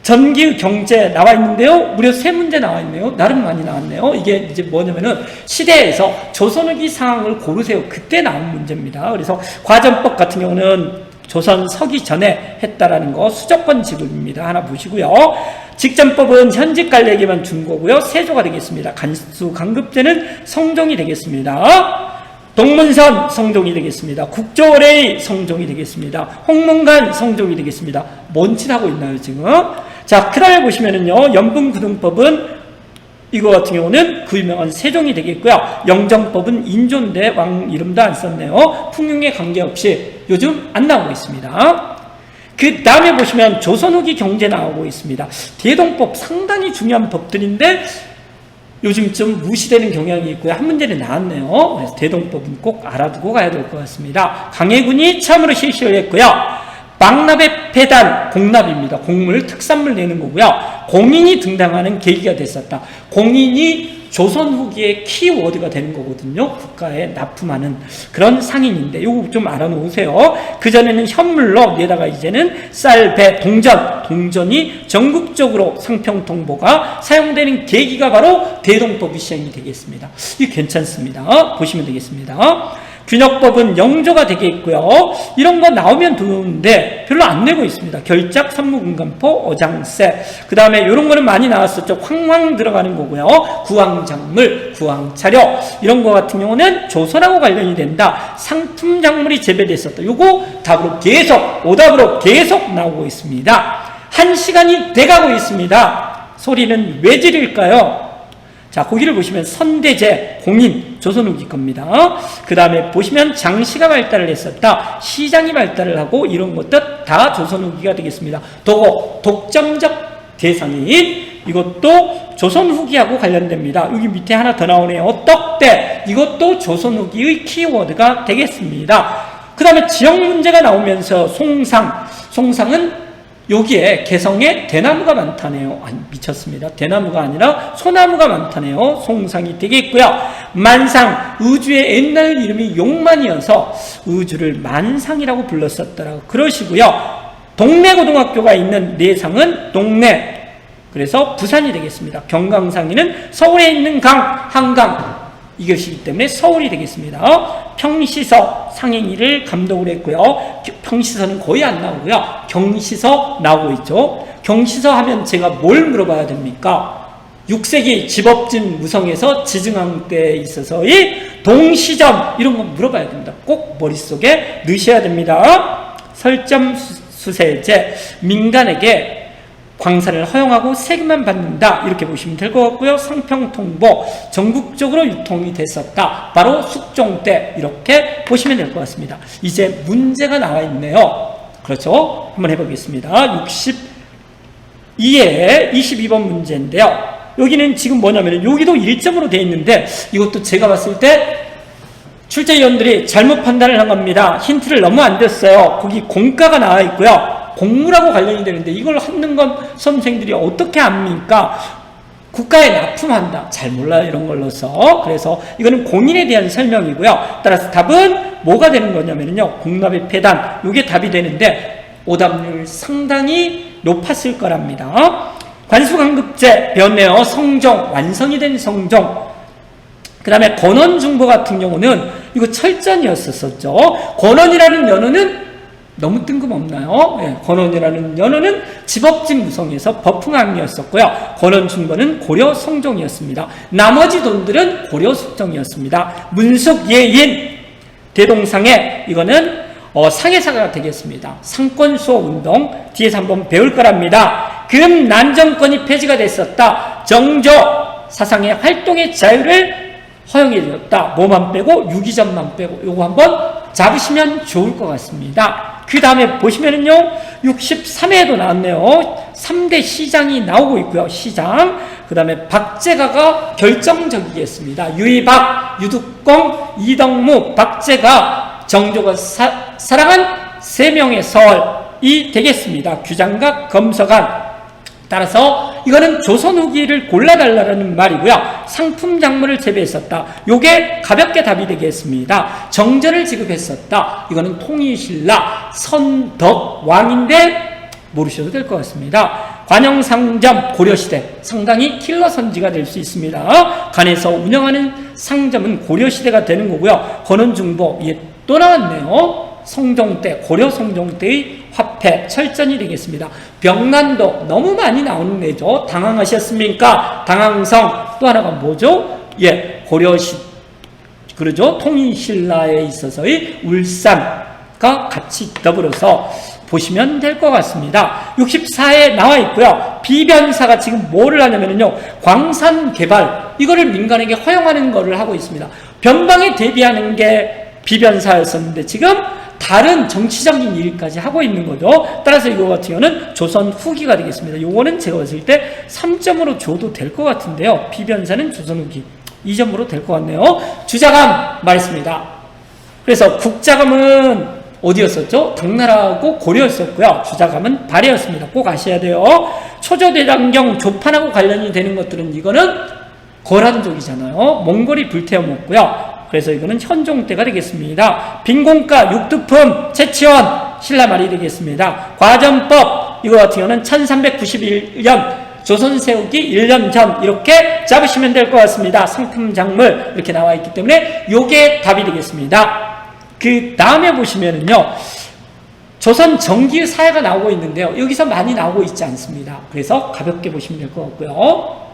A: 전기의 경제 나와 있는데요. 무려 3문제 나와 있네요. 나름 많이 나왔네요. 이게 이제 뭐냐면은 시대에서 조선후기 상황을 고르세요. 그때 나온 문제입니다. 그래서 과전법 같은 경우는 조선 서기 전에 했다라는 거, 수족권 지급입니다. 하나 보시고요. 직전법은 현직 갈래에게만 준 거고요. 세조가 되겠습니다. 간수 강급제는 성종이 되겠습니다. 동문선 성종이 되겠습니다. 국조레이 성종이 되겠습니다. 홍문관 성종이 되겠습니다. 뭔 짓 하고 있나요 지금? 자, 그 다음에 보시면은요, 연분구등법은 이거 같은 경우는 그 유명한 세종이 되겠고요. 영정법은 인조인데 왕 이름도 안 썼네요. 풍흉에 관계없이 요즘 안 나오고 있습니다. 그 다음에 보시면 조선 후기 경제 나오고 있습니다. 대동법 상당히 중요한 법들인데 요즘 좀 무시되는 경향이 있고요. 한 문제는 나왔네요. 그래서 대동법은 꼭 알아두고 가야 될 것 같습니다. 강해군이 처음으로 실시를 했고요. 망납의 폐단, 공납입니다. 곡물, 특산물 내는 거고요. 공인이 등장하는 계기가 됐었다. 공인이 조선 후기의 키워드가 되는 거거든요. 국가에 납품하는 그런 상인인데 이거 좀 알아놓으세요. 그전에는 현물로, 내다가 이제는 쌀, 배, 동전이 전국적으로 상평통보가 사용되는 계기가 바로 대동법이 시행이 되겠습니다. 이게 괜찮습니다. 보시면 되겠습니다. 균역법은 영조가 되겠고요. 이런 거 나오면 좋은데 별로 안 내고 있습니다. 결작, 선무금간포, 어장세. 그 다음에 이런 거는 많이 나왔었죠. 황황 들어가는 거고요. 구황작물, 구황차려. 이런 거 같은 경우는 조선하고 관련이 된다. 상품작물이 재배됐었다. 요거 답으로 계속, 오답으로 계속 나오고 있습니다. 1시간이 돼가고 있습니다. 소리는 왜 지를까요? 자, 거기를 보시면 선대제, 공인, 조선 후기 겁니다. 그 다음에 보시면 장시가 발달을 했었다. 시장이 발달을 하고 이런 것들 다 조선 후기가 되겠습니다. 도고, 독점적 대상인, 이것도 조선 후기하고 관련됩니다. 여기 밑에 하나 더 나오네요. 떡대, 이것도 조선 후기의 키워드가 되겠습니다. 그 다음에 지역 문제가 나오면서 송상은 여기에 개성에 대나무가 많다네요. 아니, 미쳤습니다. 대나무가 아니라 소나무가 많다네요. 송상이 되겠고요. 만상, 의주의 옛날 이름이 용만이어서 의주를 만상이라고 불렀었더라고 그러시고요. 동래고등학교가 있는 내상은 동래, 그래서 부산이 되겠습니다. 경강상인은 서울에 있는 강, 한강, 이것이기 때문에 서울이 되겠습니다. 평시서 상행위를 감독을 했고요. 평시서는 거의 안 나오고요. 경시서 나오고 있죠. 경시서 하면 제가 뭘 물어봐야 됩니까? 6세기 집업진 무성에서 지증왕 때에 있어서의 동시점, 이런 거 물어봐야 됩니다. 꼭 머릿속에 넣으셔야 됩니다. 설점수세제, 민간에게 광산을 허용하고 세금만 받는다, 이렇게 보시면 될 것 같고요. 상평통보, 전국적으로 유통이 됐었다. 바로 숙종 때, 이렇게 보시면 될 것 같습니다. 이제 문제가 나와 있네요. 그렇죠? 한번 해보겠습니다. 62에 22번 문제인데요. 여기는 지금 뭐냐면 여기도 1점으로 되어 있는데 이것도 제가 봤을 때 출제위원들이 잘못 판단을 한 겁니다. 힌트를 너무 안 줬어요. 거기 공가가 나와 있고요. 곡물하고 관련이 되는데 이걸 하는 건 선생들이 어떻게 압니까? 국가에 납품한다. 잘 몰라요, 이런 걸로서. 그래서 이거는 공인에 대한 설명이고요. 따라서 답은 뭐가 되는 거냐면요, 공납의 폐단, 이게 답이 되는데 오답률 상당히 높았을 거랍니다. 관수강급제, 변매어, 성종, 완성이 된 성종. 그 다음에 권원중보 같은 경우는 이거 철전이었었죠. 권원이라는 연호는 너무 뜬금없나요? 예, 권원이라는 연호는 집업진 무성에서 법흥항이었었고요. 권원중보는 고려 성종이었습니다. 나머지 돈들은 고려 숙종이었습니다. 문숙 예인 대동상해, 이거는 상해사가 되겠습니다. 상권수호운동, 뒤에서 한번 배울 거랍니다. 금 난정권이 폐지가 됐었다. 정조 사상의 활동의 자유를 허용해 줬다. 뭐만 빼고 유기전만 빼고, 요거 한번 잡으시면 좋을 것 같습니다. 그 다음에 보시면은요, 63회에도 나왔네요. 3대 시장이 나오고 있고요. 시장. 그 다음에 박제가가 결정적이겠습니다. 유이박, 유득공, 이덕무, 박제가, 정조가 사랑한 3명의 서얼이 되겠습니다. 규장각, 검서관. 따라서 이거는 조선 후기를 골라달라는 말이고요. 상품 작물을 재배했었다. 요게 가볍게 답이 되겠습니다. 정전을 지급했었다. 이거는 통일신라 선덕왕인데 모르셔도 될 것 같습니다. 관영상점 고려시대, 상당히 킬러 선지가 될 수 있습니다. 관에서 운영하는 상점은 고려시대가 되는 거고요. 권원중보, 이게 또 나왔네요. 성종 때, 고려 성종 때의 화폐, 철전이 되겠습니다. 병난도 너무 많이 나오는 데죠. 당황하셨습니까? 당황성. 또 하나가 뭐죠? 예, 고려시, 그러죠. 통일신라에 있어서의 울산과 같이 더불어서 보시면 될 것 같습니다. 64에 나와 있고요. 비변사가 지금 뭐를 하냐면요, 광산 개발, 이거를 민간에게 허용하는 거를 하고 있습니다. 변방에 대비하는 게 비변사였었는데 지금 다른 정치적인 일까지 하고 있는 거죠. 따라서 이거 같은 경우는 조선 후기가 되겠습니다. 요거는 제가 봤을 때 3점으로 줘도 될 것 같은데요. 비변사는 조선 후기 2점으로 될 것 같네요. 주자감 말했습니다. 그래서 국자감은 어디였었죠? 당나라하고 고려였었고요. 주자감은 발해였습니다. 꼭 아셔야 돼요. 초조대장경 조판하고 관련이 되는 것들은 이거는 거란족이잖아요. 몽골이 불태워 먹고요. 그래서 이거는 현종 때가 되겠습니다. 빈공가, 육두품, 채치원, 신라 말이 되겠습니다. 과전법, 이거 같은 경우는 1391년, 조선 세우기 1년 전, 이렇게 잡으시면 될 것 같습니다. 상품 작물, 이렇게 나와 있기 때문에 요게 답이 되겠습니다. 그 다음에 보시면은요, 조선 정기 사회가 나오고 있는데요. 여기서 많이 나오고 있지 않습니다. 그래서 가볍게 보시면 될 것 같고요.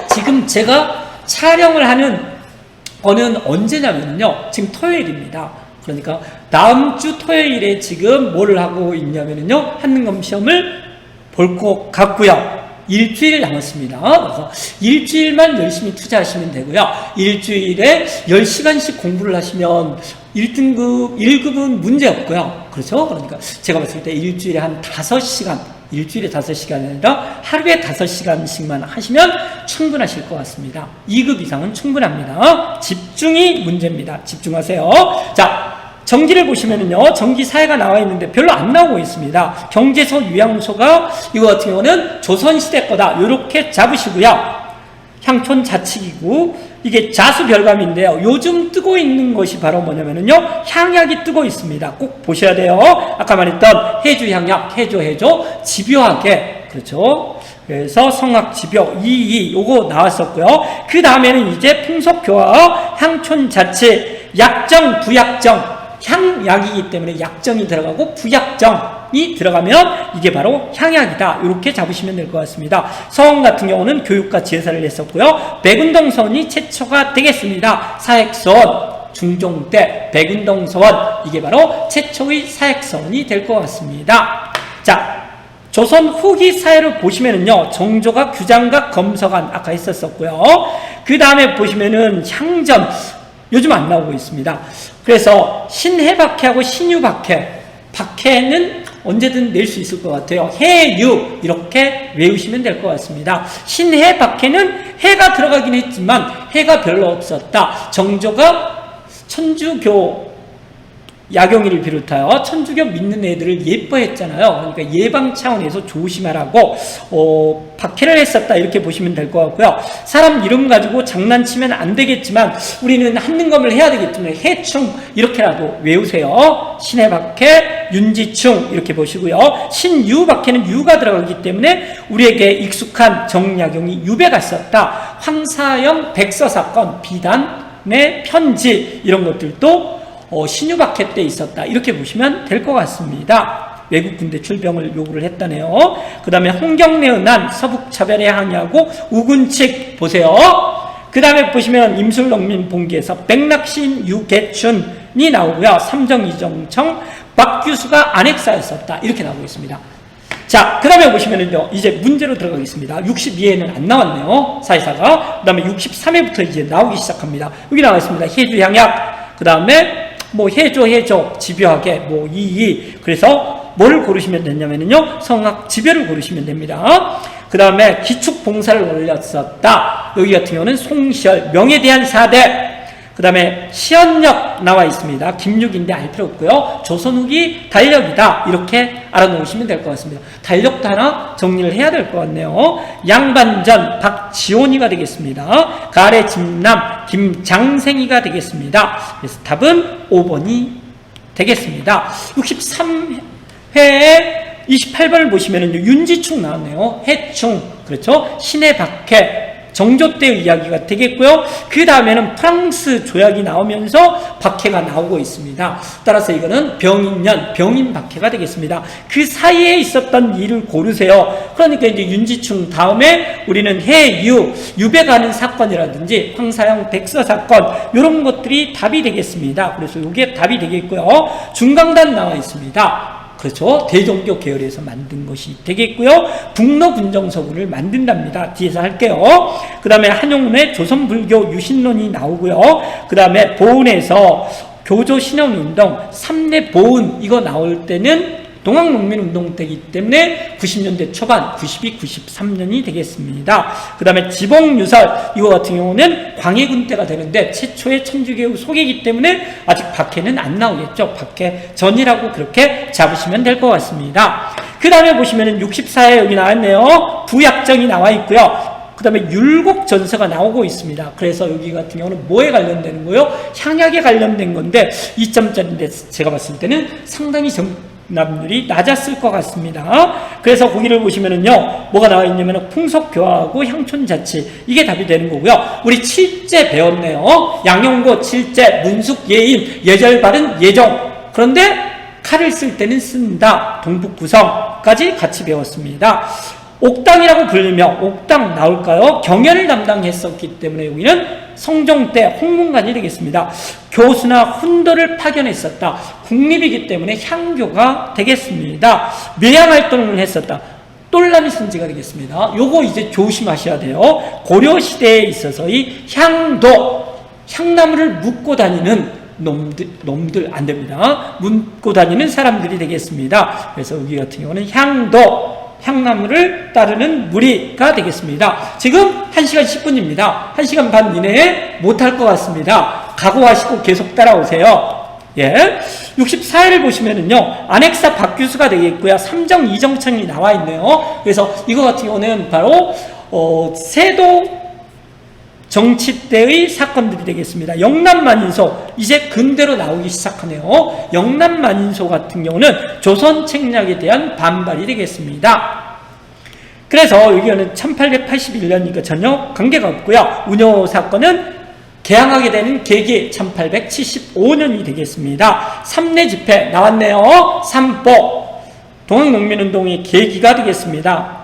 A: 지금 제가 촬영을 하는 거는 언제냐면요, 지금 토요일입니다. 그러니까 다음 주 토요일에 지금 뭐를 하고 있냐면요, 한능검 시험을 볼 것 같고요. 일주일 남았습니다. 그래서 일주일만 열심히 투자하시면 되고요. 일주일에 10시간씩 공부를 하시면 1등급, 1급은 문제 없고요. 그렇죠? 그러니까 제가 봤을 때 일주일에 한 5시간, 일주일에 5시간이 아니라 하루에 5시간씩만 하시면 충분하실 것 같습니다. 2급 이상은 충분합니다. 집중이 문제입니다. 집중하세요. 자, 정기를 보시면은요, 정기 사회가 나와 있는데 별로 안 나오고 있습니다. 경제소, 유양소가 이거 같은 경우는 조선시대 거다. 이렇게 잡으시고요. 향촌 자치기구, 이게 자수별감인데요. 요즘 뜨고 있는 것이 바로 뭐냐면은요, 향약이 뜨고 있습니다. 꼭 보셔야 돼요. 아까 말했던 해주향약, 해조, 집요하게, 그렇죠? 그래서 성악, 집요, 요거 나왔었고요. 그 다음에는 이제 풍속교화, 향촌 자치, 약정, 부약정, 향약이기 때문에 약정이 들어가고 부약정이 들어가면 이게 바로 향약이다. 이렇게 잡으시면 될 것 같습니다. 서원 같은 경우는 교육과 제사를 했었고요. 백운동서원이 최초가 되겠습니다. 사획서원, 중종 때 백운동서원, 이게 바로 최초의 사획서원이 될 것 같습니다. 자, 조선 후기 사회를 보시면은요, 정조가 규장각 검서관 아까 했었었고요. 그 다음에 보시면은 향전, 요즘 안 나오고 있습니다. 그래서 신해박해하고 신유박해, 박해는 언제든 낼 수 있을 것 같아요. 해유, 이렇게 외우시면 될 것 같습니다. 신해박해는 해가 들어가긴 했지만 해가 별로 없었다. 정조가 천주교 야경이를 비롯하여 천주교 믿는 애들을 예뻐했잖아요. 그러니까 예방 차원에서 조심하라고 박해를 했었다 이렇게 보시면 될 것 같고요. 사람 이름 가지고 장난치면 안 되겠지만 우리는 한능검을 해야 되기 때문에 해충 이렇게라도 외우세요. 신해 박해, 윤지충 이렇게 보시고요. 신유박해는 유가 들어가기 때문에 우리에게 익숙한 정약용이 유배가 있었다. 황사형 백서사건, 비단의 편지 이런 것들도 신유박해 때 있었다 이렇게 보시면 될 것 같습니다. 외국 군대 출병을 요구를 했다네요. 그 다음에 홍경래의 난, 서북차별에 항의하고 우군칙 보세요. 그 다음에 보시면 임술농민 봉기에서 백낙신 유계춘이 나오고요. 삼정이정청 박규수가 안핵사였었다 이렇게 나오고 있습니다. 자, 그 다음에 보시면은요, 이제 문제로 들어가겠습니다. 62회는 안 나왔네요, 사회사가. 그 다음에 63회부터 이제 나오기 시작합니다. 여기 나와 있습니다. 해주향약, 그 다음에 뭐 해조, 집요하게, 뭐 그래서 뭐를 고르시면 되냐면요, 성악 집요를 고르시면 됩니다. 그 다음에 기축봉사를 올렸었다. 여기 같은 경우는 송시열, 명에 대한 사대. 그 다음에 시연력 나와 있습니다. 김육인데 알 필요 없고요. 조선 후기 달력이다. 이렇게 알아놓으시면 될 것 같습니다. 달력도 하나 정리를 해야 될 것 같네요. 양반전 박지원이가 되겠습니다. 가래 진남 김장생이가 되겠습니다. 그래서 답은 5번이 되겠습니다. 63회에 28번을 보시면 윤지충 나왔네요. 해충, 그렇죠? 신해 박해, 정조 때의 이야기가 되겠고요. 그 다음에는 프랑스 조약이 나오면서 박해가 나오고 있습니다. 따라서 이거는 병인년, 병인 박해가 되겠습니다. 그 사이에 있었던 일을 고르세요. 그러니까 이제 윤지충 다음에 우리는 유배 가는 사건이라든지 황사형 백서 사건 이런 것들이 답이 되겠습니다. 그래서 이게 답이 되겠고요. 중강단 나와 있습니다. 그렇죠. 대종교 계열에서 만든 것이 되겠고요. 북로군정서구를 만든답니다. 뒤에서 할게요. 그 다음에 한용운의 조선불교 유신론이 나오고요. 그 다음에 보은에서 교조신원운동 3대 보은 이거 나올 때는 동학농민운동 때이기 때문에 90년대 초반 92, 93년이 되겠습니다. 그 다음에 지봉유설 이거 같은 경우는 광해군 때가 되는데 최초의 천주교 소개이기 때문에 아직 박해는 안 나오겠죠. 박해 전이라고 그렇게 잡으시면 될 것 같습니다. 그 다음에 보시면은 64에 여기 나왔네요. 부약정이 나와 있고요. 그 다음에 율곡전서가 나오고 있습니다. 그래서 여기 같은 경우는 뭐에 관련되는 거예요? 향약에 관련된 건데 2점짜리인데 제가 봤을 때는 상당히 정답률이 낮았을 것 같습니다. 그래서 거기를 보시면은요, 뭐가 나와 있냐면 풍속교화하고 향촌자치 이게 답이 되는 거고요. 우리 7제 배웠네요. 양용고 7제, 문숙예인, 예절바른 예정. 그런데 칼을 쓸 때는 쓴다. 동북구성까지 같이 배웠습니다. 옥당이라고 불리며 옥당 나올까요? 경연을 담당했었기 때문에 여기는 성종 때 홍문관이 되겠습니다. 교수나 훈도를 파견했었다. 국립이기 때문에 향교가 되겠습니다. 매양활동을 했었다. 똘라미 선지가 되겠습니다. 요거 이제 조심하셔야 돼요. 고려시대에 있어서의 향도, 향나무를 묻고 다니는 놈들 안 됩니다. 묻고 다니는 사람들이 되겠습니다. 그래서 여기 같은 경우는 향나무를 따르는 무리가 되겠습니다. 지금 1시간 10분입니다. 1시간 반 이내에 못할 것 같습니다. 각오하시고 계속 따라오세요. 예. 64회를 보시면은요, 안핵사 박규수가 되겠고요. 삼정 이정청이 나와 있네요. 그래서 이거 같은 경우는 바로, 세도 정치 때의 사건들이 되겠습니다. 영남만인소 이제 근대로 나오기 시작하네요. 영남만인소 같은 경우는 조선 책략에 대한 반발이 되겠습니다. 그래서 여기는 1881년이니까 전혀 관계가 없고요. 운요 사건은 개항하게 되는 계기 1875년이 되겠습니다. 삼내 집회 나왔네요. 삼보 동학농민운동의 계기가 되겠습니다.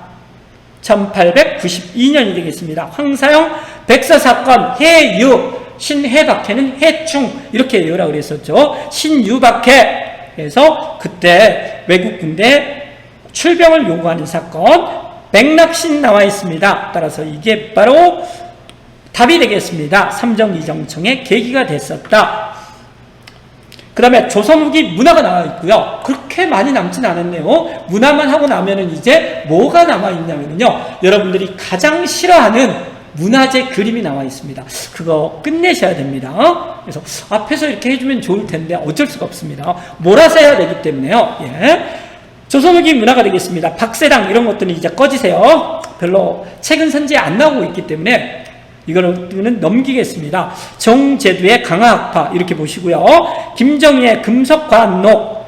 A: 1892년이 되겠습니다. 황사형 백서사건, 해유, 신해박해는 해충 이렇게 외우라고 그랬었죠. 신유박해 해서 그때 외국 군대 출병을 요구하는 사건, 백낙신 나와 있습니다. 따라서 이게 바로 답이 되겠습니다. 삼정이정청의 계기가 됐었다. 그 다음에 조선 후기 문화가 나와 있고요. 그렇게 많이 남진 않았네요. 문화만 하고 나면은 이제 뭐가 남아있냐면요. 여러분들이 가장 싫어하는 문화재 그림이 나와 있습니다. 그거 끝내셔야 됩니다. 그래서 앞에서 이렇게 해주면 좋을 텐데 어쩔 수가 없습니다. 몰아서 해야 되기 때문에요. 예. 조선 후기 문화가 되겠습니다. 박세당 이런 것들은 이제 꺼지세요. 별로 최근 선지에 안 나오고 있기 때문에 이거는 넘기겠습니다. 정제두의 강화학파 이렇게 보시고요. 김정희의 금속관록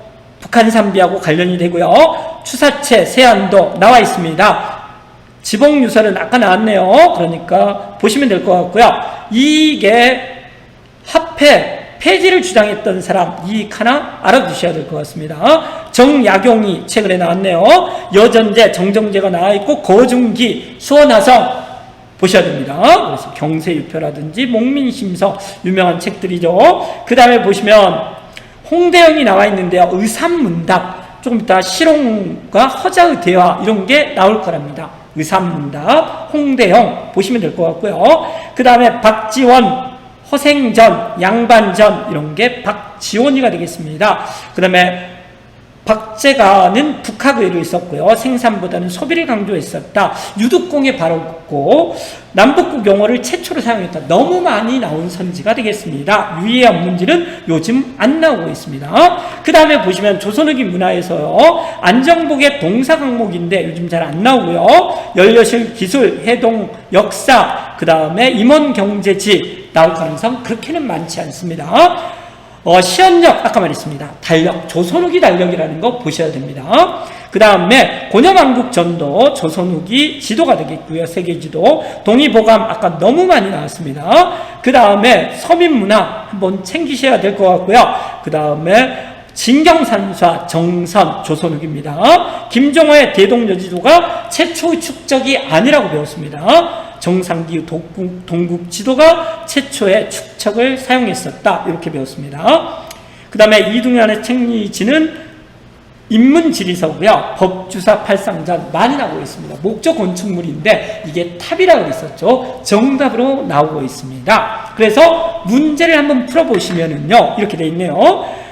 A: 북한 산비하고 관련이 되고요. 추사체 세안도 나와 있습니다. 지봉유설은 아까 나왔네요. 그러니까 보시면 될 것 같고요. 이게 합해 폐지를 주장했던 사람 이익 하나 알아두셔야 될 것 같습니다. 정약용이 최근에 나왔네요. 여전제 정정제가 나와 있고 거중기 수원화성 보셔야 됩니다. 그래서 경세유표라든지 목민심서 유명한 책들이죠. 그 다음에 보시면 홍대영이 나와 있는데요. 의삼문답 조금 이따 실홍과 허자의 대화 이런 게 나올 거랍니다. 의삼문답 홍대영 보시면 될 것 같고요. 그 다음에 박지원 허생전 양반전 이런 게 박지원이가 되겠습니다. 그 다음에 박제가는 북학의로 있었고요. 생산보다는 소비를 강조했었다. 유득공에 바랐고 남북국 용어를 최초로 사용했다. 너무 많이 나온 선지가 되겠습니다. 유의한 문제는 요즘 안 나오고 있습니다. 그 다음에 보시면 조선후기 문화에서요. 안정복의 동사 강목인데 요즘 잘 안 나오고요. 연료실 기술, 해동 역사, 그 다음에 임원경제지 나올 가능성 그렇게는 많지 않습니다. 시연력 아까 말했습니다. 달력 조선후기 달력이라는 거 보셔야 됩니다. 그 다음에 고려만국전도 조선후기 지도가 되겠고요. 세계지도 동의보감 아까 너무 많이 나왔습니다. 그 다음에 서민문화 한번 챙기셔야 될 것 같고요. 그 다음에 진경산사 정선 조선후기입니다. 김종호의 대동여지도가 최초의 축적이 아니라고 배웠습니다. 정상기 동국 지도가 최초의 축척을 사용했었다. 이렇게 배웠습니다. 그 다음에 이둥현의 책리지는 인문지리서고요. 법주사 팔상전 많이 나오고 있습니다. 목조 건축물인데 이게 탑이라고 그랬었죠. 정답으로 나오고 있습니다. 그래서 문제를 한번 풀어보시면은요. 이렇게 돼 있네요.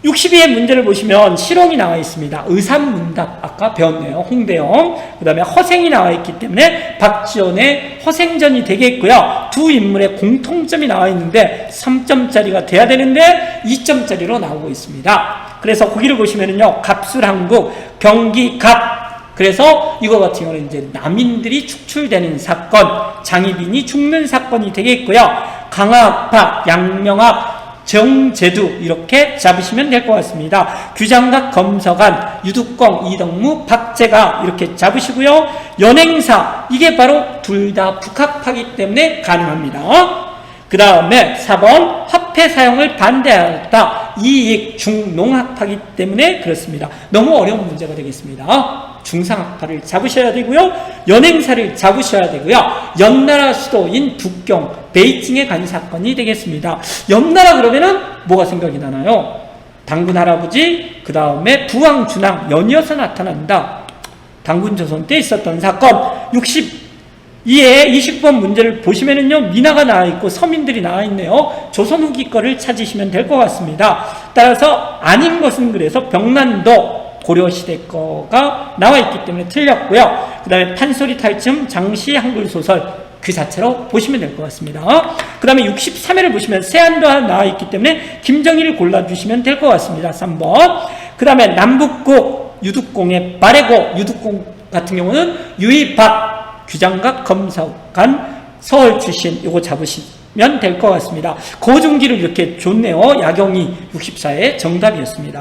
A: 62의 문제를 보시면 실홍이 나와 있습니다. 의삼문답 아까 배웠네요. 홍대영. 그 다음에 허생이 나와 있기 때문에 박지원의 허생전이 되겠고요. 두 인물의 공통점이 나와 있는데 3점짜리가 돼야 되는데 2점짜리로 나오고 있습니다. 그래서 거기를 보시면은요. 갑술한국 경기 갑. 그래서 이거 같은 경우는 이제 남인들이 축출되는 사건, 장희빈이 죽는 사건이 되겠고요. 강화학파, 양명학, 정제두 이렇게 잡으시면 될 것 같습니다. 규장각 검서관, 유득공, 이덕무, 박제가 이렇게 잡으시고요. 연행사 이게 바로 둘 다 북학파이기 때문에 가능합니다. 그 다음에 4번 화폐 사용을 반대하였다. 이익 중농학파이기 때문에 그렇습니다. 너무 어려운 문제가 되겠습니다. 중상학파를 잡으셔야 되고요. 연행사를 잡으셔야 되고요. 연나라 수도인 북경, 베이징에 간 사건이 되겠습니다. 연나라 그러면은 뭐가 생각이 나나요? 당군 할아버지, 그 다음에 부왕, 준왕, 연이어서 나타난다. 당군 조선 때 있었던 사건. 62에 29번 문제를 보시면은요, 민화가 나와 있고 서민들이 나와 있네요. 조선 후기 거를 찾으시면 될 것 같습니다. 따라서 아닌 것은 그래서 병난도 고려시대 거가 나와 있기 때문에 틀렸고요. 그 다음에 판소리 탈춤, 장시 한글소설 그 자체로 보시면 될 것 같습니다. 그 다음에 63회를 보시면 세안도 나와 있기 때문에 김정일을 골라주시면 될 것 같습니다. 3번. 그 다음에 남북국 유득공의 바레고, 유득공 같은 경우는 유의박, 규장각 검사관 서울 출신 이거 잡으시면 될 것 같습니다. 거중기를 이렇게 줬네요. 야경이 64의 정답이었습니다.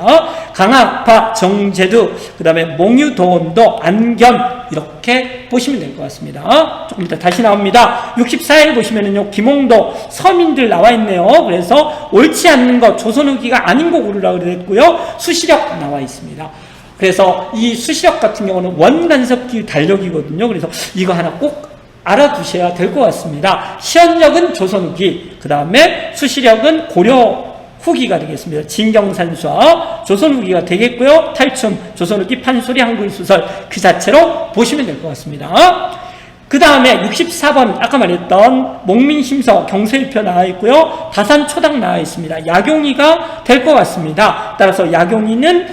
A: 강학파, 정제두, 그 다음에 몽유도원도, 안견 이렇게 보시면 될 것 같습니다. 조금 이따 다시 나옵니다. 64일 보시면은요, 김홍도 서민들 나와 있네요. 그래서 옳지 않는 것, 조선 후기가 아닌 거 고르라고 그랬고요. 수시력 나와 있습니다. 그래서 이 수시력 같은 경우는 원간섭기 달력이거든요. 그래서 이거 하나 꼭 알아두셔야 될 것 같습니다. 시연력은 조선 후기, 그 다음에 수시력은 고려 후기가 되겠습니다. 진경산수와 조선 후기가 되겠고요. 탈춤, 조선 후기, 판소리, 한글소설 그 자체로 보시면 될 것 같습니다. 그 다음에 64번 아까 말했던 목민심서 경세유표 나와 있고요. 다산초당 나와 있습니다. 야경이가 될 것 같습니다. 따라서 야경이는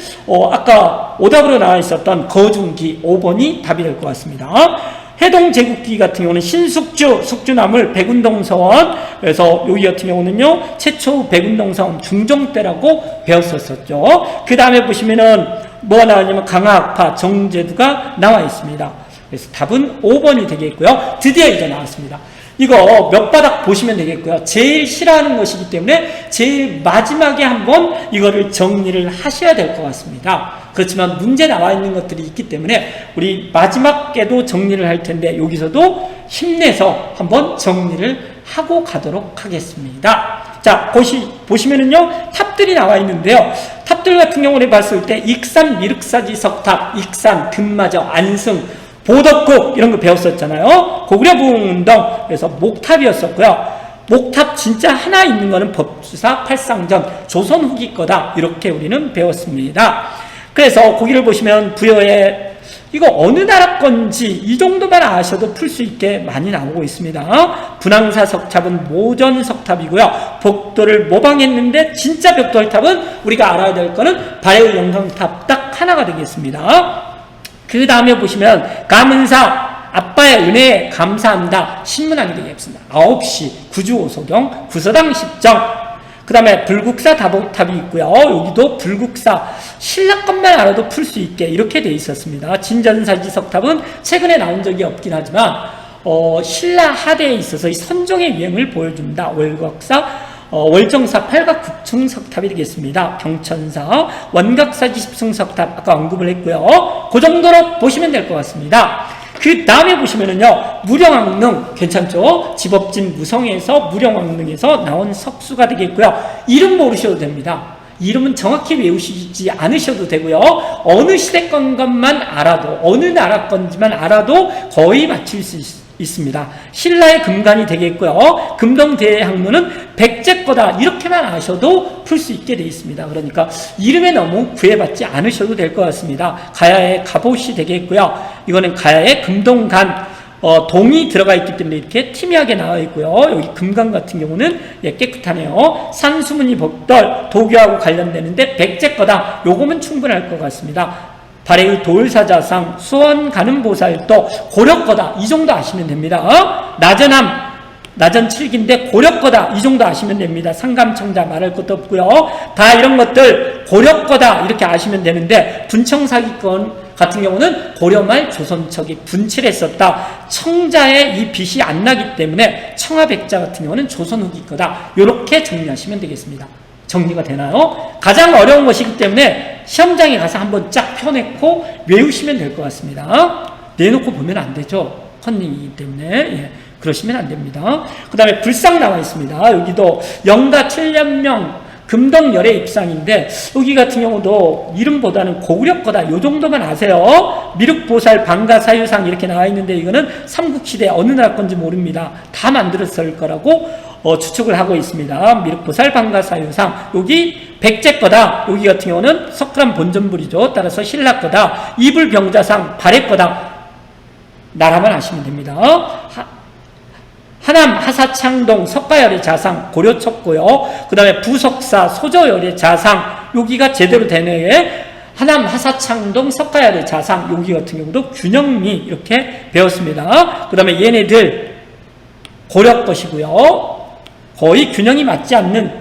A: 아까 오답으로 나와 있었던 거중기 5번이 답이 될 것 같습니다. 해동 제국기 같은 경우는 신숙주, 숙주나물, 백운동서원. 그래서 여기 같은 경우는요, 최초 백운동서원 중종 때라고 배웠었죠. 그 다음에 보시면은 뭐가 나왔냐면 강화학파, 정제두가 나와 있습니다. 그래서 답은 5번이 되겠고요. 드디어 이제 나왔습니다. 이거 몇 바닥 보시면 되겠고요. 제일 싫어하는 것이기 때문에 제일 마지막에 한번 이거를 정리를 하셔야 될 것 같습니다. 그렇지만 문제 나와 있는 것들이 있기 때문에 우리 마지막에도 정리를 할 텐데 여기서도 힘내서 한번 정리를 하고 가도록 하겠습니다. 자, 보시면은요, 탑들이 나와 있는데요. 탑들 같은 경우를 봤을 때 익산, 미륵사지, 석탑, 익산, 금마저, 안승, 보덕국 이런 거 배웠었잖아요. 고구려부흥운동, 그래서 목탑이었었고요. 목탑 진짜 하나 있는 거는 법수사 팔상전, 조선 후기 거다 이렇게 우리는 배웠습니다. 그래서 거기를 보시면 부여에 이거 어느 나라 건지 이 정도만 아셔도 풀 수 있게 많이 나오고 있습니다. 분황사 석탑은 모전 석탑이고요. 복도를 모방했는데 진짜 벽돌탑은 우리가 알아야 될 거는 발해의 영광탑 딱 하나가 되겠습니다. 그 다음에 보시면 가문사 아빠의 은혜에 감사합니다. 신문하게 되겠습니다. 9시 구주오소경 구서당 10정. 그 다음에 불국사 다보탑이 있고요. 여기도 불국사 신라 것만 알아도 풀 수 있게 이렇게 돼 있었습니다. 진전사지 석탑은 최근에 나온 적이 없긴 하지만 신라 하대에 있어서 이 선종의 유행을 보여줍니다. 월정사 팔각국층 석탑이 되겠습니다. 경천사 원각사지 십승 석탑 아까 언급을 했고요. 그 정도로 보시면 될 것 같습니다. 그 다음에 보시면은요, 무령왕릉 괜찮죠? 집업진 무성에서 무령왕릉에서 나온 석수가 되겠고요. 이름 모르셔도 됩니다. 이름은 정확히 외우시지 않으셔도 되고요. 어느 시대 것만 알아도, 어느 나라 건지만 알아도 거의 맞출 수 있습니다. 신라의 금관이 되겠고요. 금동대항문은 백제 거다 이렇게만 아셔도 풀 수 있게 되어 있습니다. 그러니까 이름에 너무 구애받지 않으셔도 될 것 같습니다. 가야의 갑옷이 되겠고요. 이거는 가야의 금동간 동이 들어가 있기 때문에 이렇게 티미하게 나와 있고요. 여기 금강 같은 경우는 깨끗하네요. 산수문이 복돌 도교하고 관련되는데 백제 거다. 요거면 충분할 것 같습니다. 발해의 돌사자상, 수원 가는 보살도 고려 거다. 이 정도 아시면 됩니다. 나전 7기인데 고려 거다. 이 정도 아시면 됩니다. 상감청자 말할 것도 없고요. 다 이런 것들 고려 거다. 이렇게 아시면 되는데 분청사기권 같은 경우는 고려말 조선척이 분칠했었다. 청자의 이 빛이 안 나기 때문에 청하백자 같은 경우는 조선 후기 거다. 이렇게 정리하시면 되겠습니다. 정리가 되나요? 가장 어려운 것이기 때문에 시험장에 가서 한번 쫙 펴내고 외우시면 될 것 같습니다. 내놓고 보면 안 되죠. 컨닝이기 때문에. 예, 그러시면 안 됩니다. 그 다음에 불상 나와 있습니다. 여기도 영가 7년명 금덕열의 입상인데 여기 같은 경우도 이름보다는 고구려 거다. 요 정도만 아세요. 미륵보살 방가사유상 이렇게 나와 있는데 이거는 삼국시대 어느 나라 건지 모릅니다. 다 만들었을 거라고 추측을 하고 있습니다. 미륵보살 방가사유상 여기 백제 거다. 여기 같은 경우는 석굴암 본전불이죠. 따라서 신라 거다. 이불병자상 발해 거다. 나라만 아시면 됩니다. 하남 하사창동 석가열의 자상 고려쳤고요. 그 다음에 부석사 소저열의 자상 여기가 제대로 되네. 하남 하사창동 석가열의 자상 여기 같은 경우도 균형미 이렇게 배웠습니다. 그 다음에 얘네들 고려 것이고요. 거의 균형이 맞지 않는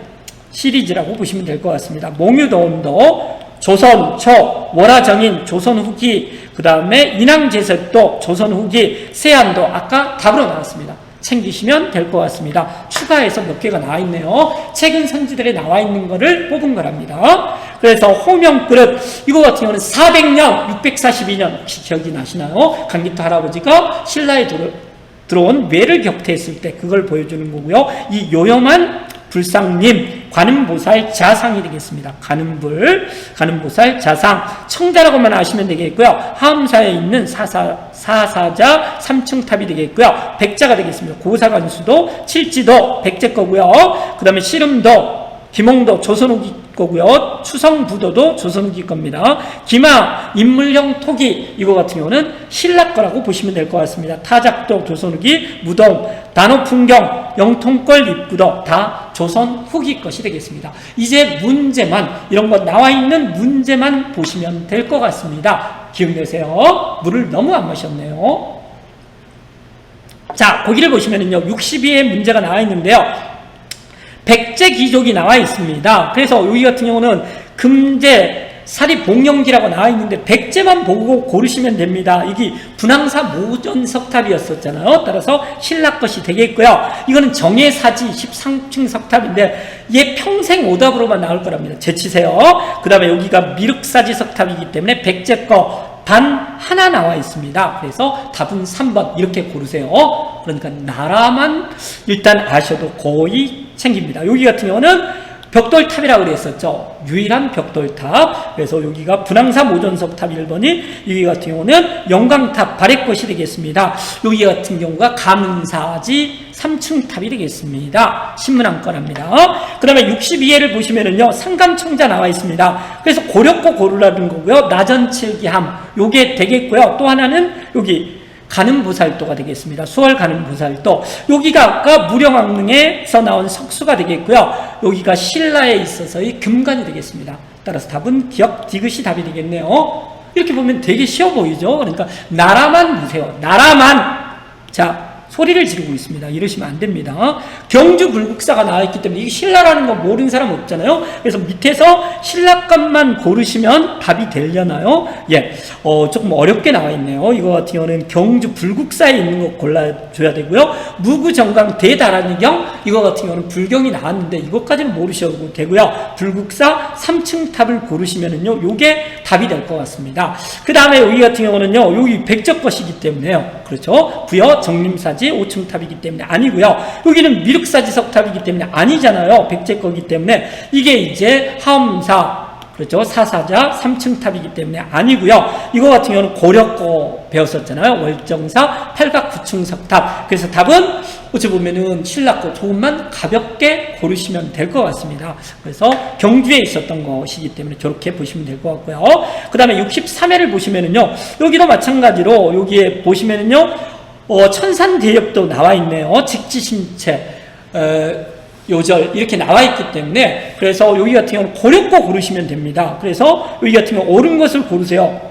A: 시리즈라고 보시면 될 것 같습니다. 몽유도원도 조선 초 월화정인 조선 후기 그 다음에 인왕제설도 조선 후기 세안도 아까 답으로 나왔습니다. 챙기시면 될 것 같습니다. 추가해서 몇 개가 나와 있네요. 최근 선지들에 나와 있는 거를 뽑은 거랍니다. 그래서 호명그릇 이거 같은 경우는 400년 642년 혹시 기억이 나시나요? 강기토 할아버지가 신라에 들어온 뇌를 격퇴했을 때 그걸 보여주는 거고요. 이 요염한 불상님 관음보살 자상이 되겠습니다. 관음보살 자상 청자라고만 아시면 되겠고요. 하음사에 있는 사사자 삼층탑이 되겠고요. 백자가 되겠습니다. 고사관수도 칠지도 백제 거고요. 그 다음에 씨름도 김홍도 조선후기 거고요. 추성부도도 조선후기 겁니다. 기마 인물형 토기 이거 같은 경우는 신라 거라고 보시면 될 것 같습니다. 타작도 조선후기, 무동, 단호풍경, 영통걸 입구도 다 조선 후기 것이 되겠습니다. 이제 문제만 이런 거 나와 있는 문제만 보시면 될 것 같습니다. 기억내세요. 물을 너무 안 마셨네요. 자, 거기를 보시면은요, 62의 문제가 나와 있는데요. 백제 귀족이 나와 있습니다. 그래서 여기 같은 경우는 금제 사리 봉영기라고 나와 있는데 백제만 보고 고르시면 됩니다. 이게 분황사 모전석탑이었었잖아요. 따라서 신라 것이 되겠고요. 이거는 정예사지 13층 석탑인데 얘 평생 오답으로만 나올 거랍니다. 제치세요. 그 다음에 여기가 미륵사지 석탑이기 때문에 백제 거 단 하나 나와 있습니다. 그래서 답은 3번 이렇게 고르세요. 그러니까 나라만 일단 아셔도 거의 챙깁니다. 여기 같은 경우는 벽돌탑이라고 그랬었죠. 유일한 벽돌탑. 그래서 여기가 분황사 모전석탑 1번이, 여기 같은 경우는 영광탑 발의 것이 되겠습니다. 여기 같은 경우가 가문사지 3층 탑이 되겠습니다. 신문한 거랍니다. 그 다음에 62회를 보시면은요, 상감청자 나와 있습니다. 그래서 고려거 고르라는 거고요. 나전칠기함 요게 되겠고요. 또 하나는 여기 가늠보살도가 되겠습니다. 수월 가늠보살도. 여기가 아까 무령왕릉에서 나온 석수가 되겠고요. 여기가 신라에 있어서의 금관이 되겠습니다. 따라서 답은 기억 디귿이 답이 되겠네요. 이렇게 보면 되게 쉬워 보이죠? 그러니까 나라만 보세요. 나라만. 자, 소리를 지르고 있습니다. 이러시면 안 됩니다. 경주 불국사가 나와 있기 때문에 이게 신라라는 거 모르는 사람 없잖아요. 그래서 밑에서 신라값만 고르시면 답이 되려나요? 예, 조금 어렵게 나와 있네요. 이거 같은 경우는 경주 불국사에 있는 거 골라줘야 되고요. 무구정강 대다란경 이거 같은 경우는 불경이 나왔는데 이것까지는 모르셔도 되고요. 불국사 3층 탑을 고르시면은요, 요게 답이 될 것 같습니다. 그 다음에 여기 같은 경우는요, 여기 백적 것이기 때문에요. 그렇죠? 부여 정림사지 5층 탑이기 때문에 아니고요. 여기는 미륵사지 석탑이기 때문에 아니잖아요. 백제 거기 때문에 이게 이제 하엄사, 그렇죠? 사사자 3층 탑이기 때문에 아니고요. 이거 같은 경우는 고려 거 배웠었잖아요. 월정사 8각 9층 석탑. 그래서 답은 어찌 보면은 신라 거 조금만 가볍게 고르시면 될 것 같습니다. 그래서 경주에 있었던 것이기 때문에 저렇게 보시면 될 것 같고요. 그 다음에 63회를 보시면은요, 여기도 마찬가지로 여기에 보시면은요, 천산대엽도 나와 있네요. 직지신체, 요절 이렇게 나와 있기 때문에, 그래서 여기 같은 경우는 고려 거 고르시면 됩니다. 그래서 여기 같은 경우 옳은 것을 고르세요.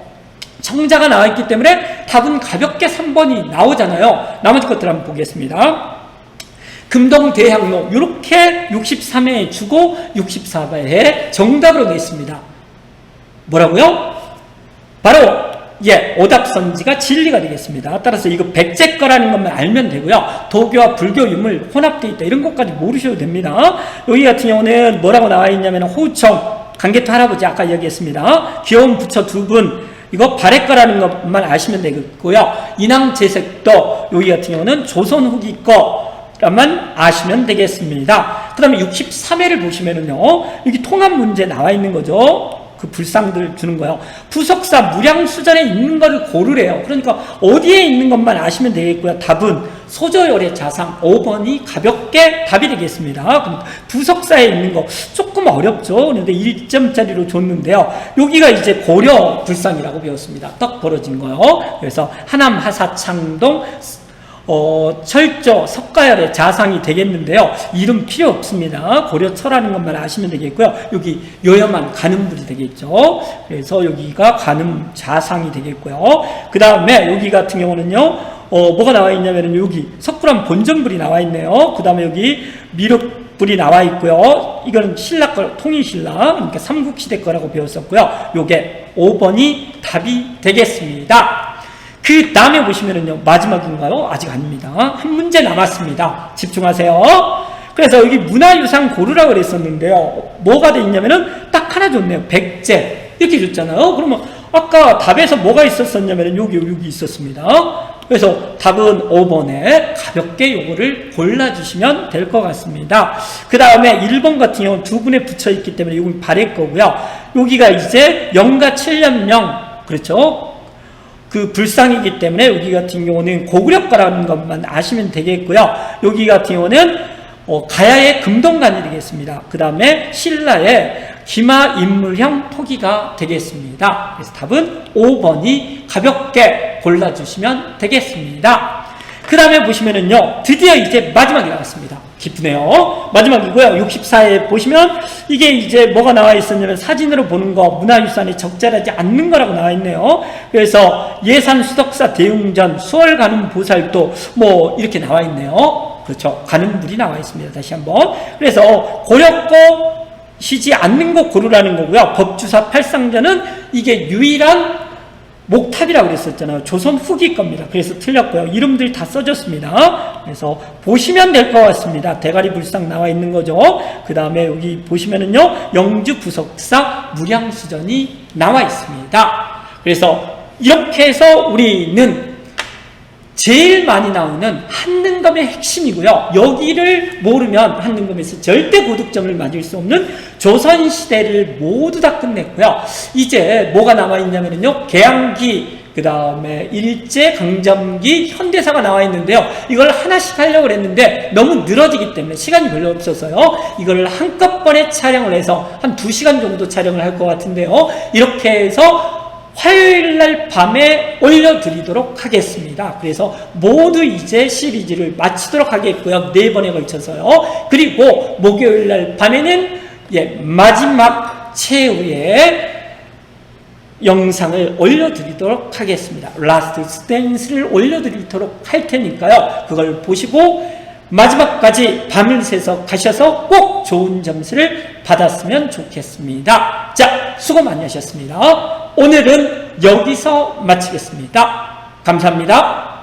A: 청자가 나와 있기 때문에 답은 가볍게 3번이 나오잖아요. 나머지 것들 한번 보겠습니다. 금동대향로 이렇게 63회에 주고 64회에 정답으로 냈습니다. 뭐라고요? 바로 오답선지가 진리가 되겠습니다. 따라서 이거 백제 거라는 것만 알면 되고요. 도교와 불교 유물 혼합되어 있다 이런 것까지 모르셔도 됩니다. 여기 같은 경우는 뭐라고 나와 있냐면 호청 강계토 할아버지 아까 얘기했습니다. 귀여운 부처 2분 이거 발해 거라는 것만 아시면 되겠고요. 인왕제색도 여기 같은 경우는 조선 후기 거만 아시면 되겠습니다. 그 다음에 63회를 보시면은요, 여기 통합 문제 나와 있는 거죠. 그 불상들 주는 거예요. 부석사 무량수전에 있는 거를 고르래요. 그러니까 어디에 있는 것만 아시면 되겠고요. 답은 소저열의 자상 5번이 가볍게 답이 되겠습니다. 그럼 부석사에 있는 거 조금 어렵죠. 그런데 1점짜리로 줬는데요. 여기가 이제 고려 불상이라고 배웠습니다. 떡 벌어진 거요. 그래서 하남 하사창동 철조 석가열의 자상이 되겠는데요. 이름 필요 없습니다. 고려철하는 것만 아시면 되겠고요. 여기 요염한 가늠불이 되겠죠. 그래서 여기가 가늠 자상이 되겠고요. 그 다음에 여기 같은 경우는요, 뭐가 나와 있냐면은 여기 석굴암 본전불이 나와 있네요. 그 다음에 여기 미륵불이 나와 있고요. 이거는 신라 거, 통일신라, 그러니까 삼국시대 거라고 배웠었고요. 요게 5번이 답이 되겠습니다. 그 다음에 보시면은요, 마지막인가요? 아직 아닙니다. 한 문제 남았습니다. 집중하세요. 그래서 여기 문화유산 고르라고 그랬었는데요. 뭐가 돼 있냐면은 딱 하나 줬네요. 백제. 이렇게 줬잖아요. 그러면 아까 답에서 뭐가 있었었냐면은 여기 있었습니다. 그래서 답은 5번에 가볍게 요거를 골라주시면 될 것 같습니다. 그 다음에 1번 같은 경우는 2분에 붙여있기 때문에 이건 발의 거고요. 여기가 이제 영가 7년명, 그렇죠? 그 불상이기 때문에 여기 같은 경우는 고구려가라는 것만 아시면 되겠고요. 여기 같은 경우는 가야의 금동관이 되겠습니다. 그 다음에 신라의 기마 인물형 토기가 되겠습니다. 그래서 답은 5번이 가볍게 골라주시면 되겠습니다. 그 다음에 보시면은요, 드디어 이제 마지막이 나왔습니다. 기쁘네요. 마지막이고요. 64에 보시면 이게 이제 뭐가 나와 있었냐면 사진으로 보는 거 문화유산에 적절하지 않는 거라고 나와 있네요. 그래서 예산 수덕사 대웅전 수월 가는 보살도 뭐 이렇게 나와 있네요. 그렇죠. 가는 물이 나와 있습니다. 다시 한번. 그래서 고렵고 쉬지 않는 거 고르라는 거고요. 법주사 팔상전은 이게 유일한 목탑이라고 그랬었잖아요. 조선 후기 겁니다. 그래서 틀렸고요. 이름들이 다 써졌습니다. 그래서 보시면 될 것 같습니다. 대가리 불상 나와 있는 거죠. 그 다음에 여기 보시면은요, 영주 부석사 무량수전이 나와 있습니다. 그래서 이렇게 해서 우리는 제일 많이 나오는 한능검의 핵심이고요. 여기를 모르면 한능검에서 절대 고득점을 맞을 수 없는 조선시대를 모두 다 끝냈고요. 이제 뭐가 나와 있냐면요, 개항기, 그 다음에 일제, 강점기, 현대사가 나와 있는데요. 이걸 하나씩 하려고 했는데 너무 늘어지기 때문에 시간이 별로 없어서요. 이걸 한꺼번에 촬영을 해서 한 2시간 정도 촬영을 할 것 같은데요. 이렇게 해서 화요일날 밤에 올려드리도록 하겠습니다. 그래서 모두 이제 시리즈를 마치도록 하겠고요. 4번에 걸쳐서요. 그리고 목요일날 밤에는 마지막 최후의 영상을 올려드리도록 하겠습니다. 라스트 스탠스를 올려드리도록 할 테니까요. 그걸 보시고 마지막까지 밤을 새서 가셔서 꼭 좋은 점수를 받았으면 좋겠습니다. 자, 수고 많이 하셨습니다. 오늘은 여기서 마치겠습니다. 감사합니다.